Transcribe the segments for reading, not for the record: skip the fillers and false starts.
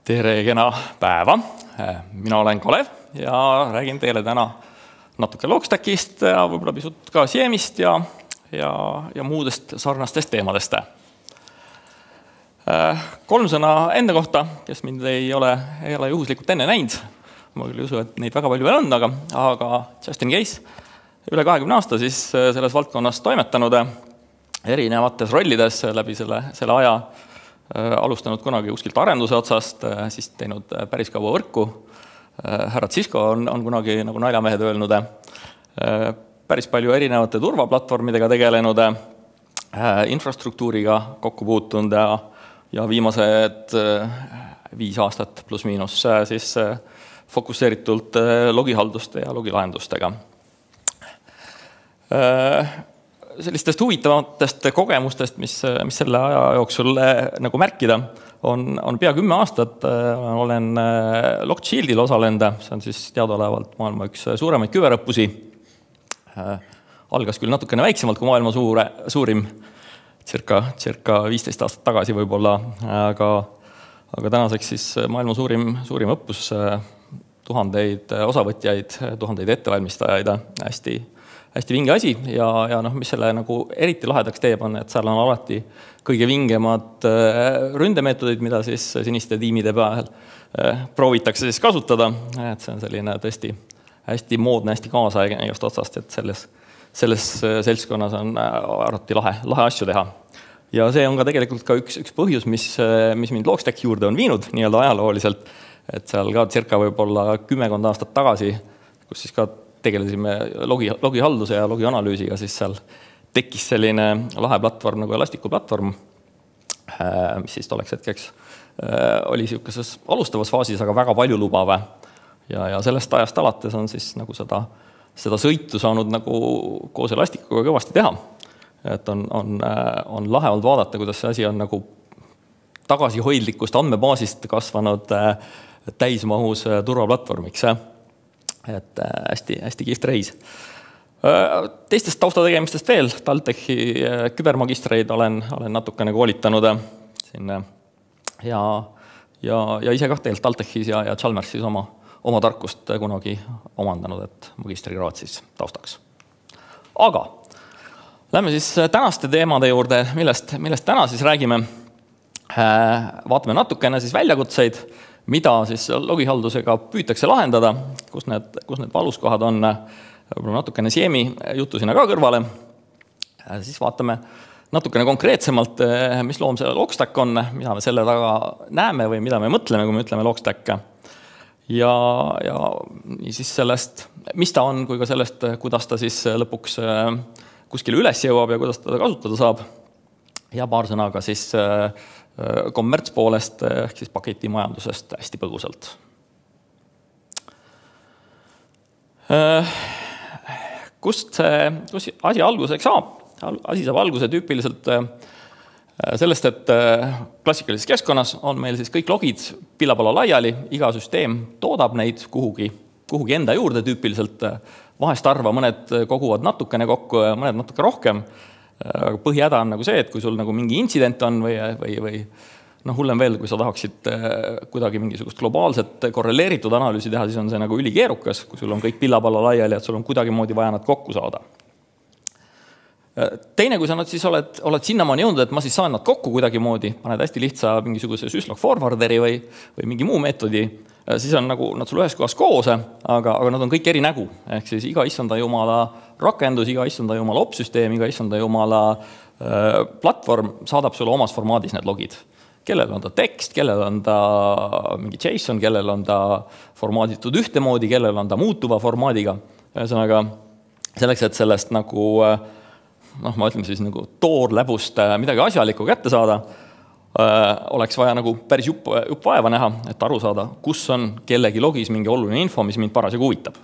Tere kena päeva! Mina olen Kalev ja räägin teile täna natuke Logstackist ja võib-olla pisut ka Siemist ja muudest sarnastest teemadest. 3 sõna enda kohta, kes mind ei ole juhuslikult enne näinud. Ma küll ei usu, et neid väga palju veel on, aga just in case. Üle 20 aasta siis selles valdkonnas toimetanud erinevates rollides läbi selle aja. Alustanud kunagi kuskilt arenduse otsast, siis teinud päris kaua võrku. Härra Cisco on kunagi nagu naljamehed öelnud. Päris palju erinevate turvaplatvormidega tegelenud, infrastruktuuriga kokku puutunud ja viimased 5 aastat pluss miinus siis fokusseeritult logihalduste ja logilahendustega. Sellistest huvitavatest kogemustest, mis selle aja jooksul nagu märkida, on pea 10 aastat. Olen LogShieldil osalenud, see on siis teadaolevalt maailma üks suuremaid küberõppusi. Algas küll natukene väiksemalt kui maailma suurim, circa 15 aastat tagasi võib-olla, aga tänaseks siis maailma suurim õppus, tuhandeid osavõtjaid, tuhandeid ettevalmistajaid, hästi vinge asi ja mis selle nagu eriti lahedaks teeb on, et seal on alati kõige vingemad ründemeetodid, mida siis siniste tiimide peal proovitakse siis kasutada. Et see on selline tõesti hästi moodne, hästi kaasaegne just otsast, et selles seltskonnas on alati lahe asju teha. Ja see on ka tegelikult ka üks põhjus, mis mind Logstacki juurde on viinud nii-öelda ajalooliselt, et seal ka circa võib-olla 10 aastat tagasi, kus siis ka tegelesime logihalduse ja logianalüüsiga, siis seal tekkis selline lahe platvorm nagu Elasticu platvorm, mis siis tolleks hetkeks oli sellises alustavas faasis, aga väga palju lubav. Ja sellest ajast alates on siis nagu seda sõitu saanud nagu koos Elasticuga kõvasti teha. Et on lahe olnud vaadata, kuidas see asi on nagu tagasihoidlikust andmebaasist kasvanud täismahus turvaplatvormiks. Et hästi kihvt reis. Teistest taustategemistest veel, TalTechi kübermagistreid olen natukene koolitanud sinna ja ise ka tegelikult TalTechis ja Chalmersis oma tarkust kunagi omandanud, et magistrikraad siis taustaks. Aga lähme siis tänaste teemade juurde, millest täna siis räägime. Vaatame natukene siis väljakutseid, mida siis logihaldusega püütakse lahendada, kus need valuskohad on, natukene Siemi jutu sinna ka kõrvale. Siis vaatame natukene konkreetsemalt, mis loom see Logstack on, mida me selle taga näeme või mida me mõtleme, kui me ütleme Logstack. Ja nii siis sellest, mis ta on, kui ka sellest, kuidas ta siis lõpuks kuskile üles jõuab ja kuidas ta kasutada saab. Ja paar sõna ka siis kommertspoolest ehk siis paketimajandusest hästi põgusalt. Kust asi alguseks saab? Asi saab alguse tüüpiliselt sellest, et klassikalises keskkonnas on meil siis kõik logid pillapalla laiali, iga süsteem toodab neid kuhugi enda juurde tüüpiliselt. Vahest arva, mõned koguvad natukene kokku ja mõned natuke rohkem. Aga põhihäda on nagu see, et kui sul nagu mingi intsident on või hullem veel, kui sa tahaksid kuidagi mingisugust globaalset korreleeritud analüüsi teha, siis on see nagu ülikeerukas, kui sul on kõik pillapalla laiali, et sul on kuidagi moodi vaja nad kokku saada. Teine, kui sa nad siis oled sinnamaani jõudnud, et ma siis saan nad kokku kuidagi moodi, paned hästi lihtsa mingisuguse syslog forwarderi või mingi muu meetodi, siis on nagu nad sul ühes kohas koos, aga nad on kõik eri nägu. Ehk siis iga issanda jumala rakendus, iga issanda jumala opsüsteem, iga issanda jumala platvorm saadab sulle omas formaadis need logid. Kellel on ta tekst, kellel on ta mingi JSON, kellel on ta formaaditud ühtemoodi, kellel on ta muutuva formaadiga. Ühesõnaga, selleks, et sellest nagu, ma ütlen siis nagu toorläbust midagi asjalikku kätte saada, oleks vaja nagu päris jupp vaeva näha, et aru saada, kus on kellegi logis mingi oluline info, mis mind parasjagu huvitab.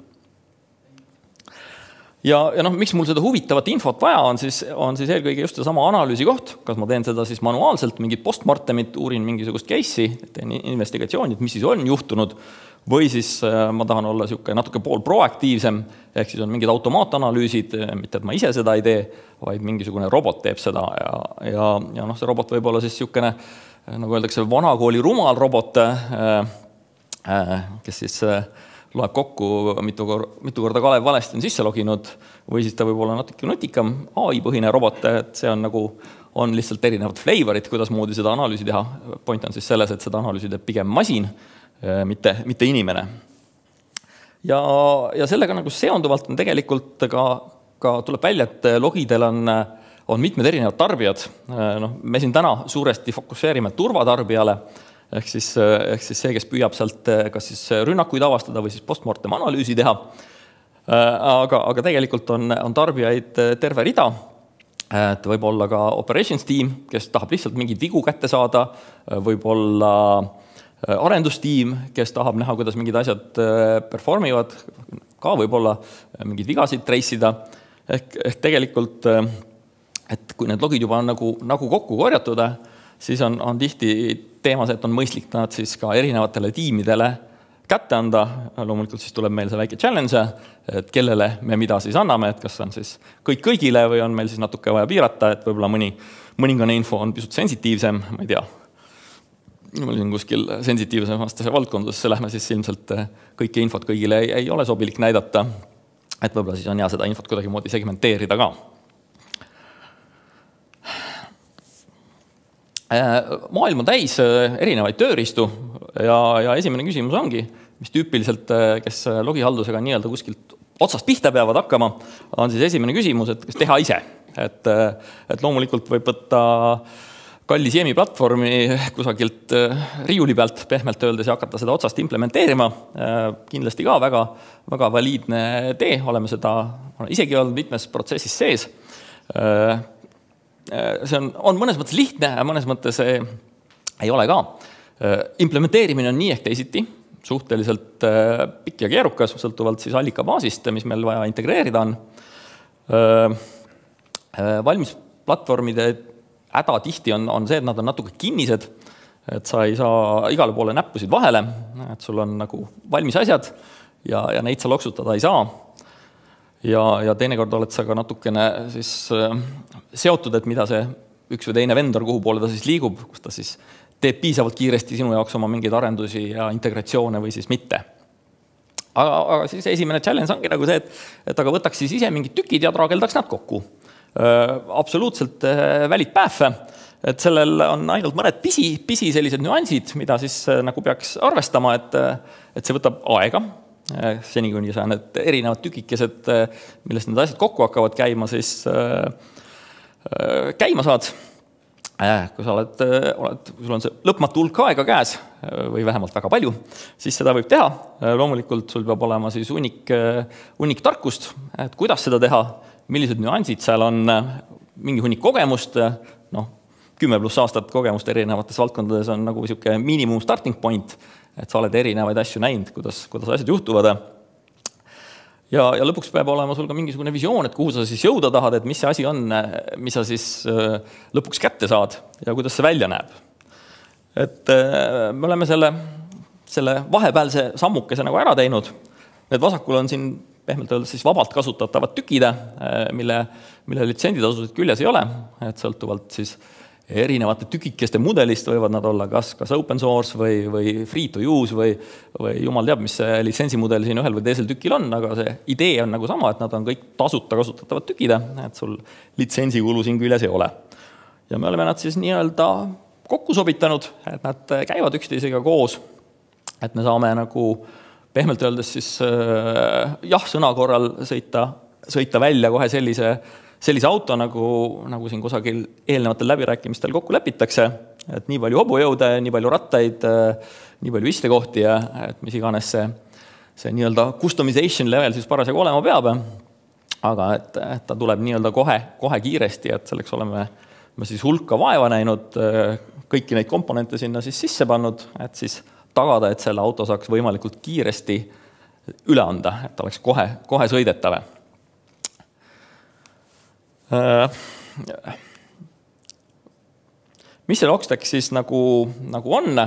Ja miks mul seda huvitavat infot vaja on siis eelkõige just sama analüüsi koht, kas ma teen seda siis manuaalselt, mingit postmortemit, uurin mingisugust case'i, teen investigatsioonid, mis siis on juhtunud, või siis ma tahan olla natuke pool proaktiivsem, ehk siis on mingid automaatanalüüsid, mitte et ma ise seda ei tee, vaid mingisugune robot teeb seda ja see robot võib olla siis nagu öeldakse, vanakooli rumal robot, kes siis loeb kokku, mitu korda Kalev valesti on sisse loginud, või siis ta võib olla natuke nutikam AI-põhine robot, et see on nagu on lihtsalt erinevad flavorid, kuidas moodi seda analüüsi teha. Point on siis selles, et seda analüüsi teeb pigem masin, mitte inimene. Ja sellega nagu seonduvalt on tegelikult ka tuleb välja, et logidel on mitmed erinevad tarbijad. Me siin täna suuresti fokusseerime turvatarbijale, ehk siis see, kes püüab sealt kas siis rünnakuid avastada või siis postmortem analüüsi teha. Aga tegelikult on tarbijaid terve rida. Et võib olla ka operations team, kes tahab lihtsalt mingeid vigu kätte saada, võib olla arendustiim, kes tahab näha, kuidas mingid asjad performivad, ka võib olla mingeid vigasid treissida. Ehk tegelikult, et kui need logid juba on nagu kokku korjatud, siis on tihti teema see, et on mõistlik nad siis ka erinevatele tiimidele kätte anda. Loomulikult siis tuleb meil see väike challenge, et kellele me mida siis anname, et kas on siis kõik kõigile või on meil siis natuke vaja piirata, et võib-olla mõningane info on pisut sensitiivsem, ma ei tea. Mul siin kuskil sensitiivsemastesse valdkondadesse lähme, siis ilmselt kõike infot kõigile ei ole sobilik näidata, et võib-olla siis on hea seda infot kuidagi moodi segmenteerida ka. Maailm on täis erinevaid tööriistu ja esimene küsimus ongi, mis tüüpiliselt, kes logihaldusega nii-öelda kuskilt otsast pihta peavad hakkama, on siis esimene küsimus, et kas teha ise. Et loomulikult võib võtta kalli Siemi platvormi kusagilt riiuli pealt pehmelt öeldes ja hakata seda otsast implementeerima. Kindlasti ka väga valiidne tee, oleme seda isegi olnud mitmes protsessis sees. See on mõnes mõttes lihtne ja mõnes mõttes ei ole ka. Implementeerimine on nii ehk teisiti, suhteliselt pikk ja keerukas, sõltuvalt siis allikabaasist, mis meil vaja integreerida on. Valmis platvormide häda tihti on see, et nad on natuke kinnised, et sa ei saa igale poole näppusid vahele, et sul on nagu valmis asjad ja neid sa loksutada ei saa. Ja teinekord oled sa ka natukene siis seotud, et mida see üks või teine vendor, kuhu poole ta siis liigub, kus ta siis teeb piisavalt kiiresti sinu jaoks oma mingeid arendusi ja integratsioone või siis mitte. Aga siis esimene challenge ongi nagu see, et aga võtaks siis ise mingid tükid ja traageldaks nad kokku. Absoluutselt valid päev, et sellel on ainult mõned pisi sellised nüansid, mida siis nagu peaks arvestama, et see võtab aega. Seni kuni sa need erinevad tükikesed, millest need asjad kokku hakkavad käima, siis käima saad. Kui sul on see lõpmatu hulk aega käes või vähemalt väga palju, siis seda võib teha. Loomulikult sul peab olema siis hunnik tarkust, et kuidas seda teha, millised nüansid seal on, mingi hunnik kogemust, 10+ aastat kogemust erinevates valdkondades on nagu siuke minimum starting point, et sa oled erinevaid asju näinud, kuidas asjad juhtuvad. Ja lõpuks peab olema sul ka mingisugune visioon, et kuhu sa siis jõuda tahad, et mis see asi on, mis sa siis lõpuks kätte saad ja kuidas see välja näeb. Et me oleme selle vahepealse sammukese nagu ära teinud. Need vasakul on siin pehmelt öeldes siis vabalt kasutatavad tükide, mille litsenditasusid küljes ei ole, et sõltuvalt siis erinevate tükikeste mudelist võivad nad olla kas open source või free to use või jumal teab, mis see litsensimudel siin ühel või teisel tükil on, aga see idee on nagu sama, et nad on kõik tasuta kasutatavad tükide, et sul litsentsikulu siin küljes ei ole. Ja me oleme nad siis nii-öelda kokku sobitanud, et nad käivad üksteisega koos, et me saame nagu pehmelt öeldes siis sõna korral sõita välja kohe sellise auto, nagu siin kusagil eelnevatel läbirääkimistel kokku lepitakse, et nii palju hobujõude, nii palju rattaid, nii palju istekohti ja et mis iganes see nii-öelda customization level siis parasjagu olema peab. Aga et ta tuleb nii-öelda kohe kiiresti, et selleks oleme siis hulka vaeva näinud, kõiki neid komponente sinna siis sisse pannud, et siis tagada, et selle auto saaks võimalikult kiiresti üle anda, et ta oleks kohe sõidetav. Mis see Logstack siis nagu on?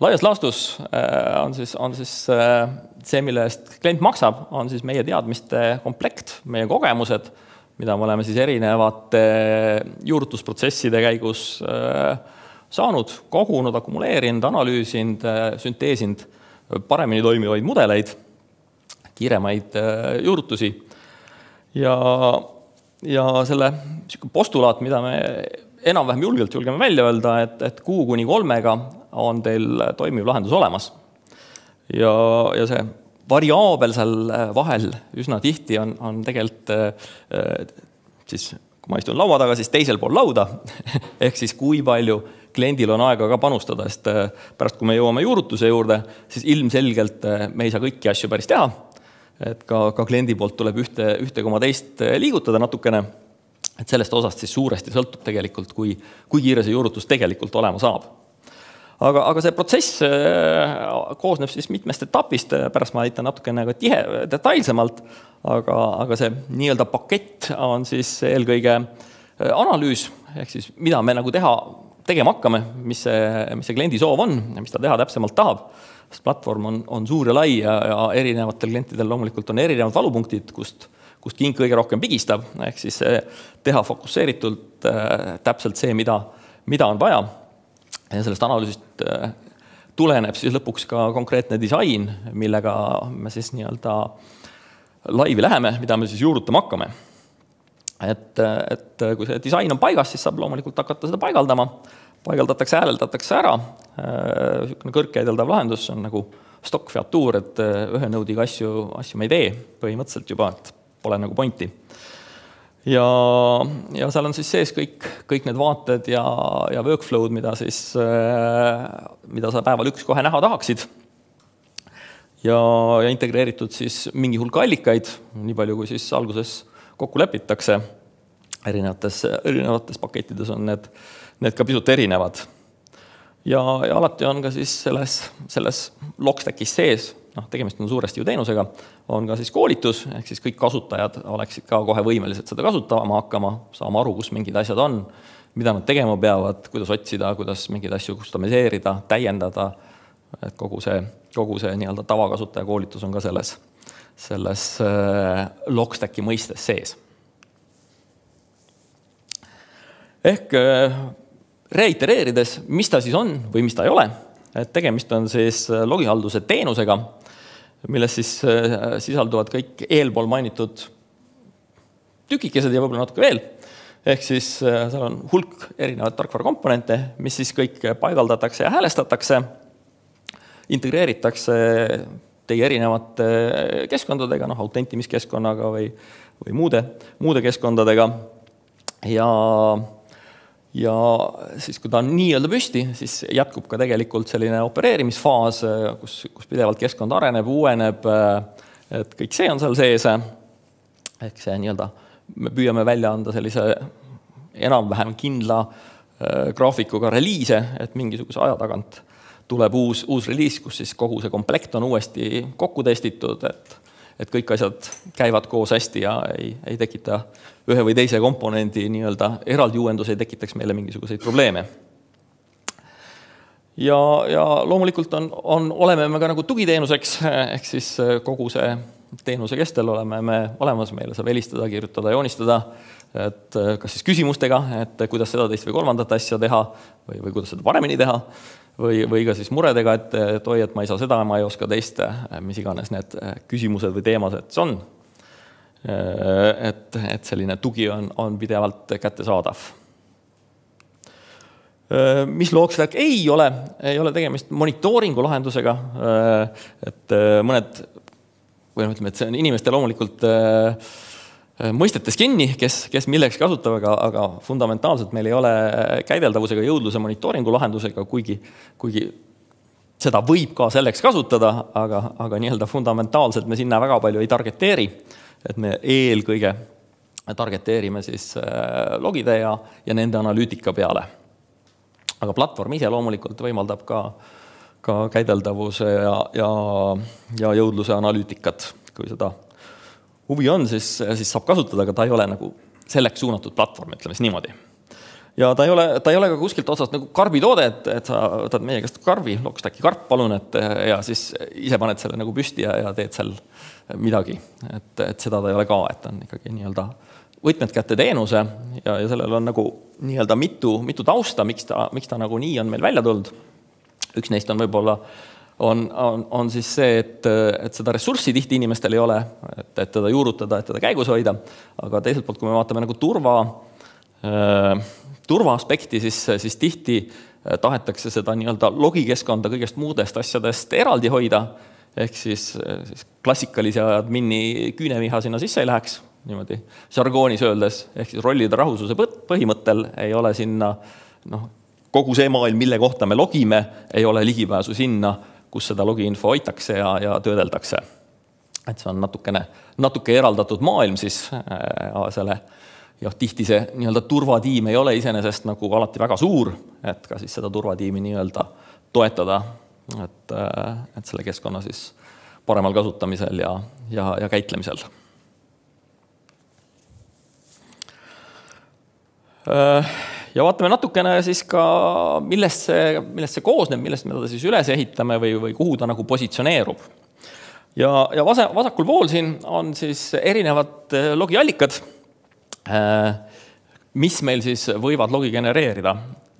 Laias laastus on siis see, mille eest klient maksab, on siis meie teadmiste komplekt, meie kogemused, mida me oleme siis erinevate juurutusprotsesside käigus saanud, kogunud, akumuleerinud, analüüsinud, sünteesinud paremini toimivaid mudeleid, kiiremaid juurutusi. Ja selle postulaat, mida me enam-vähem julgeme välja öelda, et 6–3 on teil toimiv lahendus olemas. Ja see variaabel seal vahel üsna tihti on tegelikult siis, kui ma istun laua taga, siis teisel pool lauda, ehk siis kui palju kliendil on aega ka panustada, sest pärast kui me jõuame juurutuse juurde, siis ilmselgelt me ei saa kõiki asju päris teha, et ka kliendi poolt tuleb ühte koma teist liigutada natukene, et sellest osast siis suuresti sõltub tegelikult, kui kiire see juurutus tegelikult olema saab. Aga see protsess koosneb siis mitmest etapist, pärast ma näitan natukene detailsemalt, aga see nii-öelda pakett on siis eelkõige analüüs, ehk siis mida me nagu tegema hakkame, mis see kliendi soov on ja mis ta teha täpsemalt tahab. Sest platvorm on suur ja lai ja erinevatel klientidel loomulikult on erinevad valupunktid, kust king kõige rohkem pigistab, ehk siis teha fokusseeritult täpselt see, mida on vaja. Ja sellest analüüsist tuleneb siis lõpuks ka konkreetne disain, millega me siis nii-öelda laivi läheme, mida me siis juurutama hakkame. Et kui see disain on paigas, siis saab loomulikult hakata seda paigaldama. Paigaldatakse, hääleldatakse ära. Kõrgkäideldav lahendus on nagu stock-featuur, et ühe nõudiga asju me ei tee põhimõtteliselt juba, et pole nagu pointi. Ja seal on siis sees kõik need vaated ja workflow'd, mida sa päeval üks kohe näha tahaksid. Ja integreeritud siis mingi hulk allikaid, nii palju kui siis alguses kokku lepitakse. Erinevates pakettides on need ka pisut erinevad. Ja alati on ka siis selles Logstackis sees, tegemist on suuresti ju teenusega, on ka siis koolitus, ehk siis kõik kasutajad oleksid ka kohe võimelised seda kasutama hakkama, saama aru, kus mingid asjad on, mida nad tegema peavad, kuidas otsida, kuidas mingeid asju kustomiseerida, täiendada, et kogu see nii-öelda tavakasutaja koolitus on ka selles Logstacki mõistes sees. Ehk reitereerides, mis ta siis on või mis ta ei ole, et tegemist on siis logihalduse teenusega, milles siis sisalduvad kõik eelpool mainitud tükikesed ja võib-olla natuke veel. Ehk siis seal on hulk erinevaid tarkvarakomponente, mis siis kõik paigaldatakse ja häälestatakse, integreeritakse teie erinevate keskkondadega, autentimiskeskkonnaga või muude keskkondadega. Ja siis, kui ta on nii-öelda püsti, siis jätkub ka tegelikult selline opereerimisfaas, kus pidevalt keskkond areneb, uueneb, et kõik see on seal sees. Ehk see nii-öelda, me püüame välja anda sellise enam-vähem kindla graafikuga reliise, et mingisuguse aja tagant tuleb uus reliis, kus siis kogu see komplekt on uuesti kokku testitud, et kõik asjad käivad koos hästi ja ei tekita ühe või teise komponendi nii-öelda eraldi uuendus ei tekitaks meile mingisuguseid probleeme. Ja loomulikult oleme me ka nagu tugiteenuseks, ehk siis kogu see teenuse kestel oleme me olemas, meile saab helistada, kirjutada, joonistada, et kas siis küsimustega, et kuidas seda teist või kolmandat asja teha või kuidas seda paremini teha, või ka siis muredega, et oi, et ma ei saa seda, ma ei oska teist, mis iganes need küsimused või teemad, et see on. Et selline tugi on pidevalt kättesaadav. Mis Logstack ei ole tegemist monitooringu lahendusega, et mõned, või ütleme, et see on inimeste loomulikult mõistetes kinni, kes milleks kasutab, aga fundamentaalselt meil ei ole käideldavusega jõudluse monitooringu lahendusega, kuigi seda võib ka selleks kasutada, aga nii-öelda fundamentaalselt me sinna väga palju ei targeteeri, et me eelkõige targeteerime siis logide ja nende analüütika peale. Aga platvorm ise loomulikult võimaldab ka käideldavuse ja jõudluse analüütikat, kui seda huvi on, siis saab kasutada, aga ta ei ole nagu selleks suunatud platvorm, ütleme siis niimoodi. Ja ta ei ole ka kuskilt otsast nagu karbitoode, et sa võtad meie käest karbi, Logstacki karp palun, ja siis ise paned selle nagu püsti ja teed seal midagi. Et seda ta ei ole ka, et on ikkagi nii-öelda võtmed kätte teenuse ja sellel on nagu nii-öelda mitu tausta, miks ta nagu nii on meil välja tulnud. Üks neist on võib-olla on siis see, et seda ressurssi tihti inimestel ei ole, et teda juurutada, et teda käigus hoida, aga teiselt poolt, kui me vaatame nagu turva aspekti, siis tihti tahetakse seda nii-öelda logikeskkonda kõigest muudest asjadest eraldi hoida, ehk siis klassikalise admini küüneviha sinna sisse ei läheks, niimoodi žargoonis öeldes, ehk siis rollide rahususe põhimõttel ei ole sinna kogu see maailm, mille kohta me logime, ei ole ligipääsu sinna, kus seda logiinfo hoitakse ja töödeldakse. Et see on natuke eraldatud maailm siis selle, tihti see nii-öelda turvatiim ei ole iseenesest nagu alati väga suur, et ka siis seda turvatiimi nii-öelda toetada, et selle keskkonna siis paremal kasutamisel ja käitlemisel. Ja vaatame natukene siis ka, millest see koosneb, millest me ta siis üles ehitame või kuhu ta nagu positsioneerub. Ja vasakul pool siin on siis erinevad logiallikad, mis meil siis võivad logi genereerida.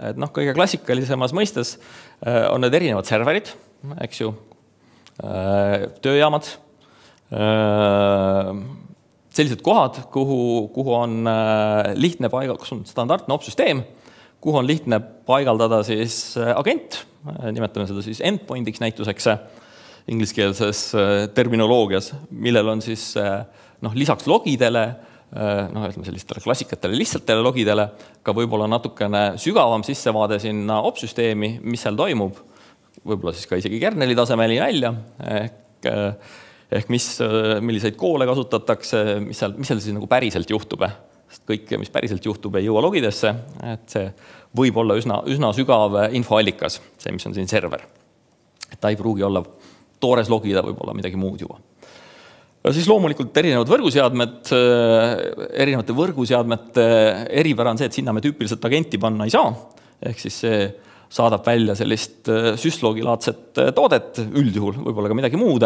Et kõige klassikalisemas mõistes on need erinevad serverid, eks ju, tööjaamad, sellised kohad, kuhu on lihtne kus on standardne opsüsteem, kuhu on lihtne paigaldada siis agent, nimetame seda siis endpointiks näituseks ingliskeelses terminoloogias, millel on siis lisaks logidele, ütleme sellistele klassikatele lihtsatele logidele, ka võib-olla natukene sügavam sissevaade sinna opsüsteemi, mis seal toimub, võib-olla siis ka isegi kerneli tasemeli välja, ehk milliseid koole kasutatakse, mis seal siis nagu päriselt juhtub. Sest kõike, mis päriselt juhtub, ei jõua logidesse, et see võib olla üsna sügav infoallikas, see, mis on siin server. Et ta ei pruugi olla toores logi, ta võib olla midagi muud juba. Ja siis loomulikult erinevad võrguseadmed, erinevate võrguseadmete eripära on see, et sinna me tüüpiliselt agenti panna ei saa, ehk siis see saadab välja sellist syslogilaadset toodet üldjuhul, võib-olla ka midagi muud,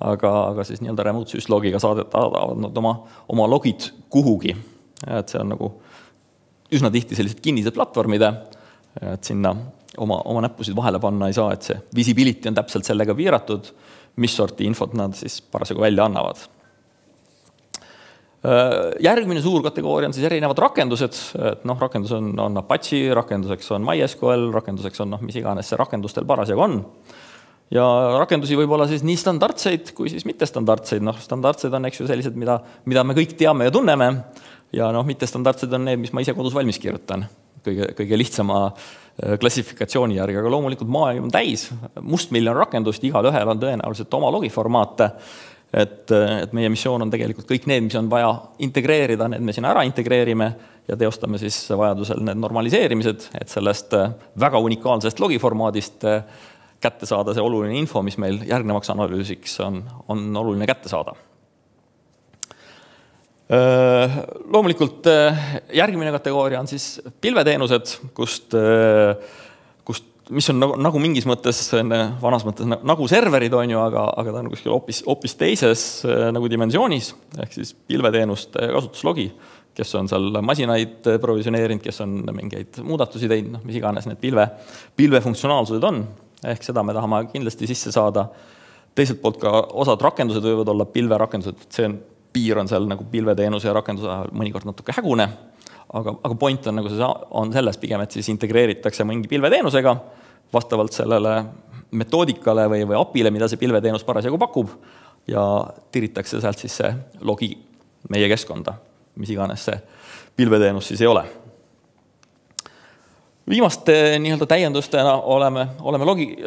aga siis nii-öelda remote syslogiga saadavad nad oma logid kuhugi. Et see on nagu üsna tihti sellised kinnised platvormid, et sinna oma näppusid vahele panna ei saa, et see visibility on täpselt sellega piiratud, mis sorti infot nad siis parasjagu välja annavad. Järgmine suur kategooria on siis erinevad rakendused, et rakendus on Apache, rakenduseks on MySQL, rakenduseks on mis iganes see rakendustel parasjagu on. Ja rakendusi võib olla siis nii standardseid kui siis mittestandardseid. Standardsed on eks ju sellised, mida me kõik teame ja tunneme, ja mittestandardsed on need, mis ma ise kodus valmis kirjutan. Kõige lihtsama klassifikatsiooni järgi, aga loomulikult maailm on täis, mustmiljon rakendust, igal ühel on tõenäoliselt oma logiformaate, et meie missioon on tegelikult kõik need, mis on vaja integreerida, need me sinna ära integreerime ja teostame siis vajadusel need normaliseerimised, et sellest väga unikaalsest logiformaadist kätte saada see oluline info, mis meil järgnevaks analüüsiks on oluline kätte saada. Loomulikult järgmine kategooria on siis pilveteenused, mis on nagu mingis mõttes, vanas mõttes nagu serverid on ju, aga ta on kuskil hoopis teises nagu dimensioonis, ehk siis pilveteenuste kasutuslogi, kes on seal masinaid provisioneerinud, kes on mingeid muudatusi teinud, mis iganes need pilvefunktsionaalsused on. Ehk seda me tahame kindlasti sisse saada. Teiselt poolt ka osad rakendused võivad olla pilverakendused, see piir on seal nagu pilveteenuse ja rakenduse mõnikord natuke hägune, aga point on, nagu see on selles pigem, et siis integreeritakse mingi pilveteenusega vastavalt sellele metoodikale või API-le, mida see pilveteenus parasjagu pakub ja tiritakse sealt siis see logi meie keskkonda, mis iganes see pilveteenus siis ei ole. Viimaste nii-öelda täiendustena oleme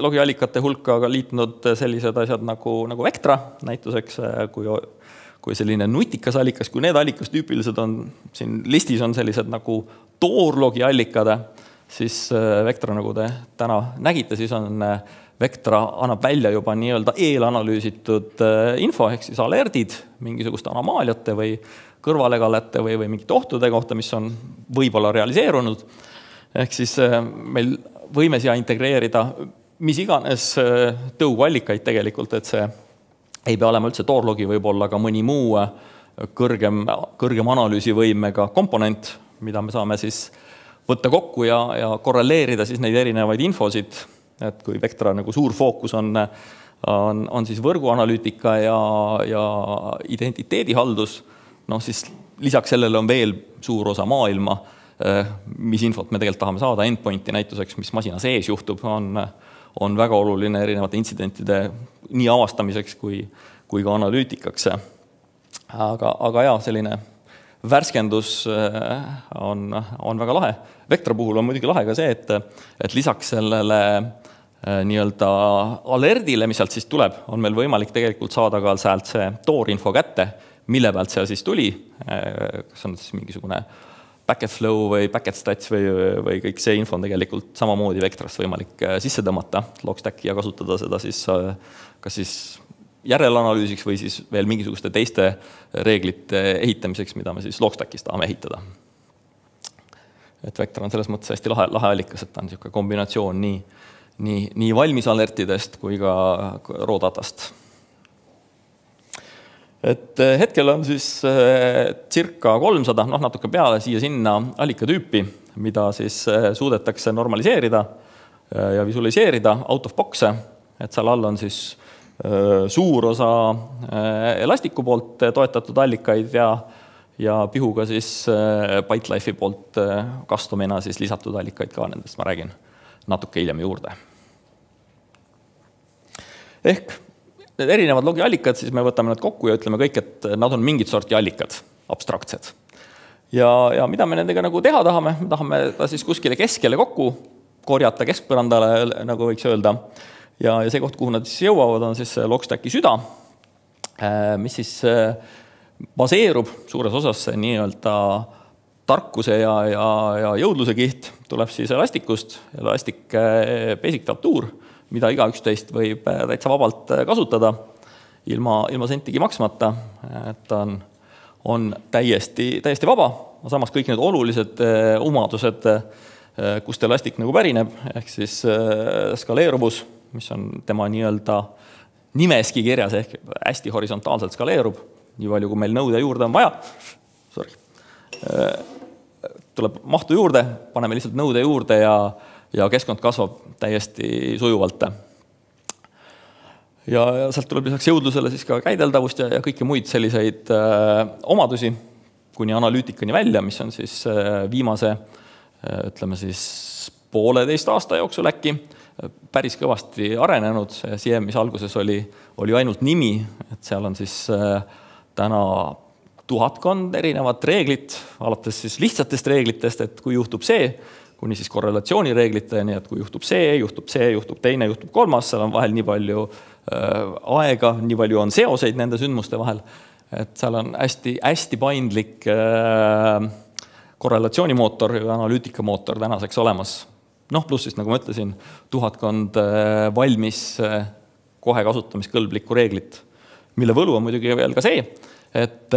logiallikate hulka liitnud sellised asjad nagu Vectra, näituseks kui selline nutikas allikas, kui need allikas tüüpiliselt on, siin listis on sellised nagu toorlogi allikad, siis Vectra, nagu te täna nägite, siis on Vectra annab välja juba nii-öelda eelanalüüsitud info, ehk siis alertid mingisuguste anomaaliate või kõrvalekalete või mingite ohtude kohta, mis on võib-olla realiseerunud. Ehk siis meil võime siia integreerida mis iganes tõuguallikaid tegelikult, et see ei pea olema üldse toorlogi, võib olla ka mõni muu kõrgem analüüsivõimega komponent, mida me saame siis võtta kokku ja korreleerida siis neid erinevaid infosid, et kui Vectra nagu suur fookus on siis võrguanalüütika ja identiteedihaldus, siis lisaks sellele on veel suur osa maailma, mis infot me tegelikult tahame saada, endpointi näituseks, mis masina sees juhtub, on väga oluline erinevate intsidentide nii avastamiseks kui ka analüütikaks. Aga jah, selline värskendus on väga lahe. Vectra puhul on muidugi lahe ka see, et lisaks sellele nii-öelda alerdile, mis sealt siis tuleb, on meil võimalik tegelikult saada ka sealt see toorinfo kätte, mille pealt see siis tuli, kas on siis mingisugune packet flow või packet stats või kõik see info on tegelikult samamoodi Vectrast võimalik sisse tõmmata Logstacki ja kasutada seda siis kas siis järeleanalüüsiks või siis veel mingisuguste teiste reeglite ehitamiseks, mida me siis Logstackis tahame ehitada. Et Vectra on selles mõttes hästi lahe allikas, et ta on niisugune kombinatsioon nii valmis alertidest kui ka raw-datast. Et hetkel on siis circa 300, natuke peale siia-sinna allikatüüpi, mida siis suudetakse normaliseerida ja visualiseerida out of box'e, et seal all on siis suur osa Elastiku poolt toetatud allikaid ja Pihuga siis PyteLife'i poolt customina siis lisatud allikaid ka, nendest ma räägin natuke hiljem juurde. Ehk need erinevad logiallikad, siis me võtame nad kokku ja ütleme kõik, et nad on mingit sorti allikad, abstraktsed. Ja mida me nendega nagu teha tahame? Me tahame ta siis kuskile keskele kokku korjata, keskpõrandale, nagu võiks öelda. Ja see koht, kuhu nad siis jõuavad, on siis Logstacki süda, mis siis baseerub suures osas nii-öelda tarkuse ja jõudluse kiht, tuleb siis Elastikust, Elastic Basic Filtuur, mida igaüks teist võib täitsa vabalt kasutada ilma sentigi maksmata, et on täiesti vaba, samas kõik need olulised omadused, kust Elastic nagu pärineb, ehk siis skaleeruvus, mis on tema nii-öelda nimeski kirjas, ehk hästi horisontaalselt skaleerub, nii palju kui meil nõude juurde on vaja. Tuleb mahtu juurde, paneme lihtsalt nõude juurde ja keskkond kasvab täiesti sujuvalt. Ja sealt tuleb lisaks jõudlusele siis ka käideldavust ja kõiki muid selliseid omadusi kuni analüütikani välja, mis on siis viimase, ütleme siis 1,5 aasta jooksul äkki päris kõvasti arenenud. CM, mis alguses oli ainult nimi, et seal on siis täna 1000 erinevat reeglit, alates siis lihtsatest reeglitest, et kui juhtub see, kuni siis korrelatsioonireegliteni, et kui juhtub see, juhtub teine, juhtub kolmas, seal on vahel nii palju aega, nii palju on seoseid nende sündmuste vahel, et seal on hästi paindlik korrelatsioonimootor ja analüütikamootor tänaseks olemas. Pluss siis, nagu ma ütlesin, 1000 valmis kohe kasutamiskõlblikku reeglit, mille võlu on muidugi veel ka see, et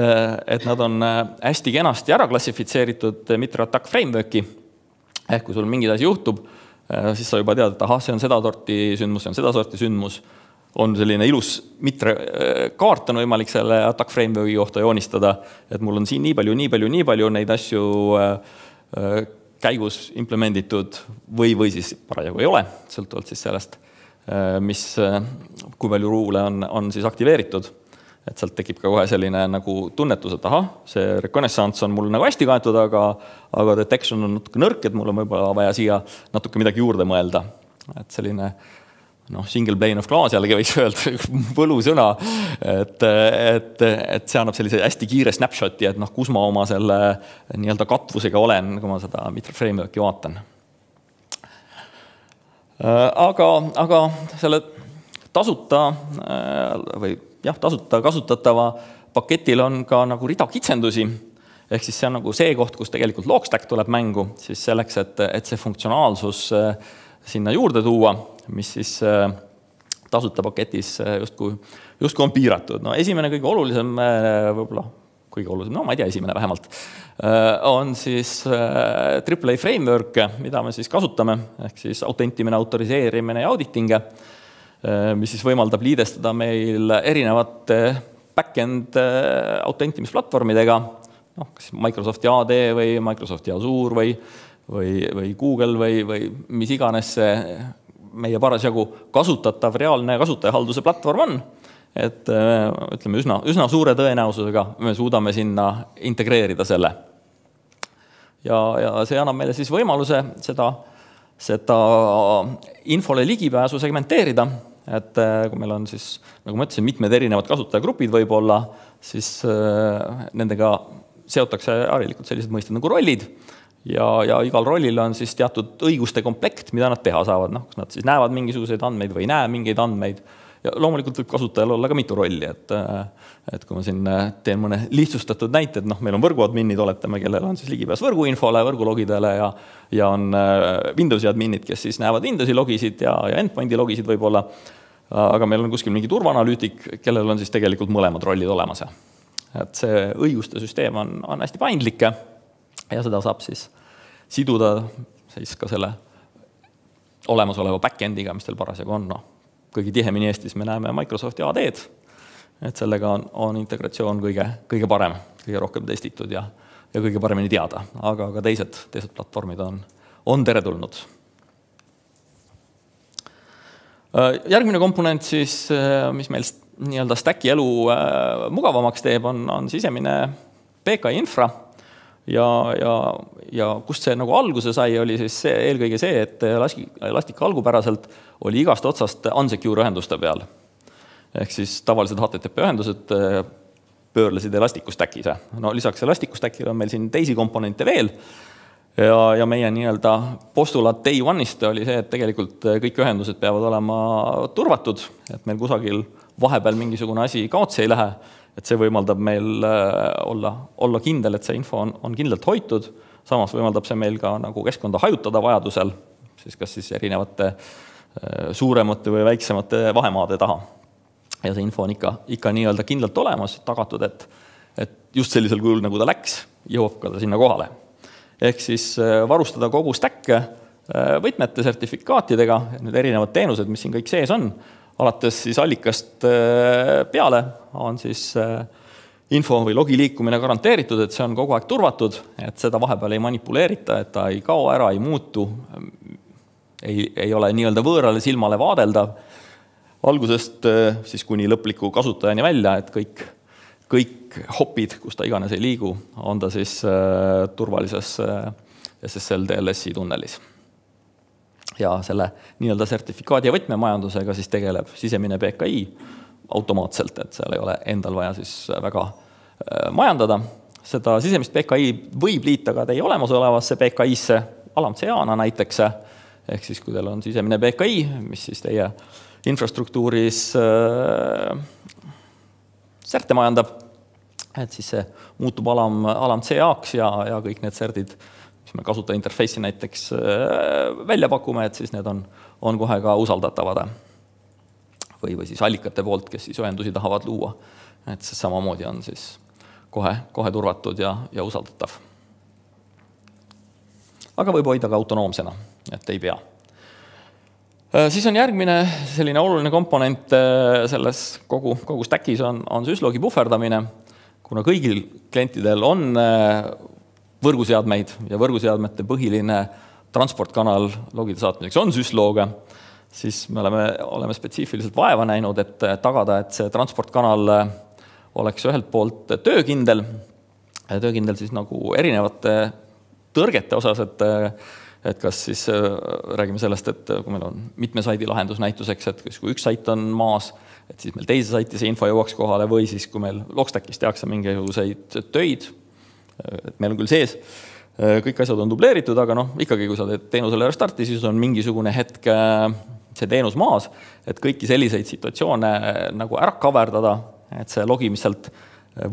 nad on hästi kenasti ära klassifitseeritud Mitre Attack Frameworki, ehk kui sul mingid asi juhtub, siis sa juba tead, et see on seda sorti sündmus, see on seda sorti sündmus, on selline ilus Mitre kaart on võimalik selle Attack Frameworki kohta joonistada, et mul on siin nii palju neid asju käigus implemenditud või siis parajagu ei ole, sõltuvalt siis sellest, kui palju ruule on siis aktiveeritud. Et sealt tekib ka kohe selline nagu tunnetus, et see reconnaissance on mul nagu hästi kaetud, aga detection on natuke nõrk, et mul on võib-olla vaja siia natuke midagi juurde mõelda. Et selline single pane of glass jällegi võiks öelda võlusõna, et see annab sellise hästi kiire snapshoti, et kus ma oma selle nii-öelda katvusega olen, kui ma seda Mitre Frameworki vaatan. Aga selle tasuta kasutatava paketil on ka nagu rida kitsendusi, ehk siis see on nagu see koht, kus tegelikult Logstack tuleb mängu, siis selleks, et see funktsionaalsus sinna juurde tuua, mis siis tasuta paketis justkui on piiratud. Esimene kõige olulisem, ma ei tea, esimene vähemalt, on siis AAA framework, mida me siis kasutame, ehk siis autentimine, autoriseerimine ja auditing, mis siis võimaldab liidestada meil erinevate back-end autentimisplatvormidega, kas Microsofti AD või Microsofti Azure või Google või mis iganes see meie parasjagu kasutatav reaalne kasutajahalduse platvorm on, et ütleme üsna suure tõenäosusega me suudame sinna integreerida selle. Ja see annab meile siis võimaluse seda infole ligipääsu segmenteerida, et kui meil on siis, nagu ma ütlesin, mitmed erinevad kasutajagrupid võib-olla, siis nendega seotakse harilikult sellised mõisted nagu rollid ja igal rollil on siis teatud õiguste komplekt, mida nad teha saavad, kas nad siis näevad mingisuguseid andmeid või ei näe mingeid andmeid. Ja loomulikult võib kasutajal olla ka mitu rolli, et kui ma siin teen mõne lihtsustatud näite, et meil on võrguadminid, oletame, kellel on siis ligipääs võrguinfole, võrgulogidele ja on Windowsi adminid, kes siis näevad Windowsi logisid ja endpointi logisid võib-olla, aga meil on kuskil mingi turvaanalüütik, kellel on siis tegelikult mõlemad rollid olemas. Et see õiguste süsteem on hästi paindlik ja seda saab siis siduda siis ka selle olemasoleva back-endiga, mis teil parasjagu on. Kõige tihemini Eestis me näeme Microsofti AD-d, et sellega on integratsioon kõige parem, kõige rohkem testitud ja kõige paremini teada, aga ka teised platvormid on teretulnud. Järgmine komponent siis, mis meil nii-öelda stacki elu mugavamaks teeb, on sisemine PKI infra ja kust see nagu alguse sai, oli siis eelkõige see, et Elastic algupäraselt oli igast otsast unsecure ühenduste peal. Ehk siis tavalised HTTP ühendused pöörlesid Elasticu stack'is. Lisaks Elasticu stack'ile on meil siin teisi komponente veel ja meie nii-öelda postulaat day one'ist oli see, et tegelikult kõik ühendused peavad olema turvatud, et meil kusagil vahepeal mingisugune asi kaotsi ei lähe, et see võimaldab meil olla kindel, et see info on kindlalt hoitud, samas võimaldab see meil ka nagu keskkonda hajutada vajadusel, siis kas siis erinevate suuremate või väiksemate vahemaade taha. Ja see info on ikka nii-öelda kindlalt olemas, tagatud, et just sellisel kujul, nagu ta läks, jõuab ka ta sinna kohale. Ehk siis varustada kogu stack võtmete sertifikaatidega, nüüd erinevad teenused, mis siin kõik sees on, alates siis allikast peale on siis info või logi liikumine garanteeritud, et see on kogu aeg turvatud, et seda vahepeal ei manipuleerita, et ta ei kao ära, ei muutu, ei ole nii-öelda võõrale silmale vaadeldav. Algusest siis kuni lõpliku kasutajani välja, et kõik hopid, kus ta iganes ei liigu, on ta siis turvalises SSL DLSi tunnelis. Ja selle nii-öelda sertifikaadi ja võtmemajandusega siis tegeleb sisemine PKI automaatselt, et seal ei ole endal vaja siis väga majandada. Seda sisemist PKI võib liita ka teie olemasolevasse PKI-sse, alamCA-na näiteks, ehk siis kui teil on sisemine PKI, mis siis teie infrastruktuuris serte majandab, et siis see muutub alamCA-ks ja kõik need serdid, mis me kasuta interface'i näiteks välja pakume, et siis need on kohe ka usaldatavad. Või siis allikate poolt, kes siis ühendusi tahavad luua. Et see samamoodi on siis kohe turvatud ja usaldatav. Aga võib hoida ka autonoomsena, et ei pea. Siis on järgmine selline oluline komponent selles kogu stack'is on syslogi puhverdamine, kuna kõigil klientidel on võrguseadmeid ja võrguseadmete põhiline transportkanal logide saatmiseks on syslog, siis me oleme spetsiifiliselt vaeva näinud, et tagada, et see transportkanal oleks ühelt poolt töökindel siis nagu erinevate tõrgete osas, et kas siis räägime sellest, et kui meil on mitme saidi lahendus näituseks, et kui üks sait on maas, et siis meil teise saiti see info jõuaks kohale või siis kui meil Logstackis tehakse mingisuguseid töid, et meil on küll sees, kõik asjad on dubleeritud, aga ikkagi kui sa teed teenusele restarti, siis on mingisugune hetk see teenus maas, et kõiki selliseid situatsioone nagu ära kaverdada, et see logi, mis sealt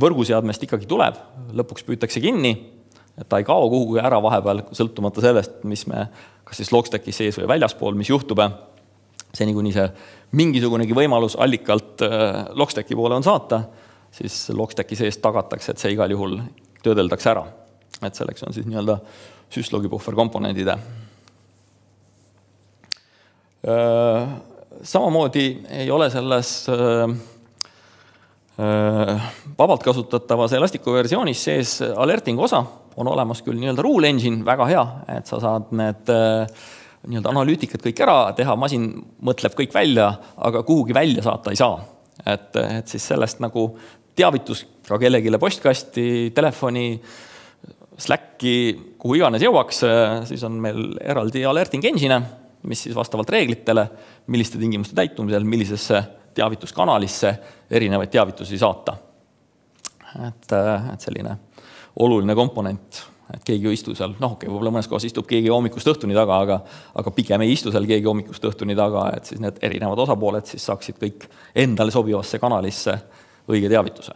võrguseadmest ikkagi tuleb, lõpuks püütakse kinni, et ta ei kao kuhugi ära vahepeal, sõltumata sellest, mis me kas siis Logstacki sees või väljaspool, mis juhtub, seni kuni see mingisugunegi võimalus allikalt Logstacki poole on saata, siis Logstacki sees tagatakse, et see igal juhul töödeldakse ära. Et selleks on siis nii-öelda syslogi puhver komponendide. Samamoodi ei ole selles Vabalt kasutatavas Elasticu versioonis sees alerting osa on olemas küll nii-öelda rule engine, väga hea, et sa saad need nii-öelda analüütikad kõik ära teha, masin mõtleb kõik välja, aga kuhugi välja saata ei saa. Et siis sellest nagu teavitus ka kellegile postkasti, telefoni, Slacki, kuhu iganes jõuaks, siis on meil eraldi alerting engine, mis siis vastavalt reeglitele, milliste tingimuste täitumisel, millisesse teavituskanalisse erinevaid teavitusi saata. Et selline oluline komponent, et keegi istu seal, võib-olla mõnes kohas istub keegi hommikust õhtuni taga, aga pigem ei istu seal keegi hommikust õhtuni taga, et siis need erinevad osapooled siis saaksid kõik endale sobivasse kanalisse õige teavituse.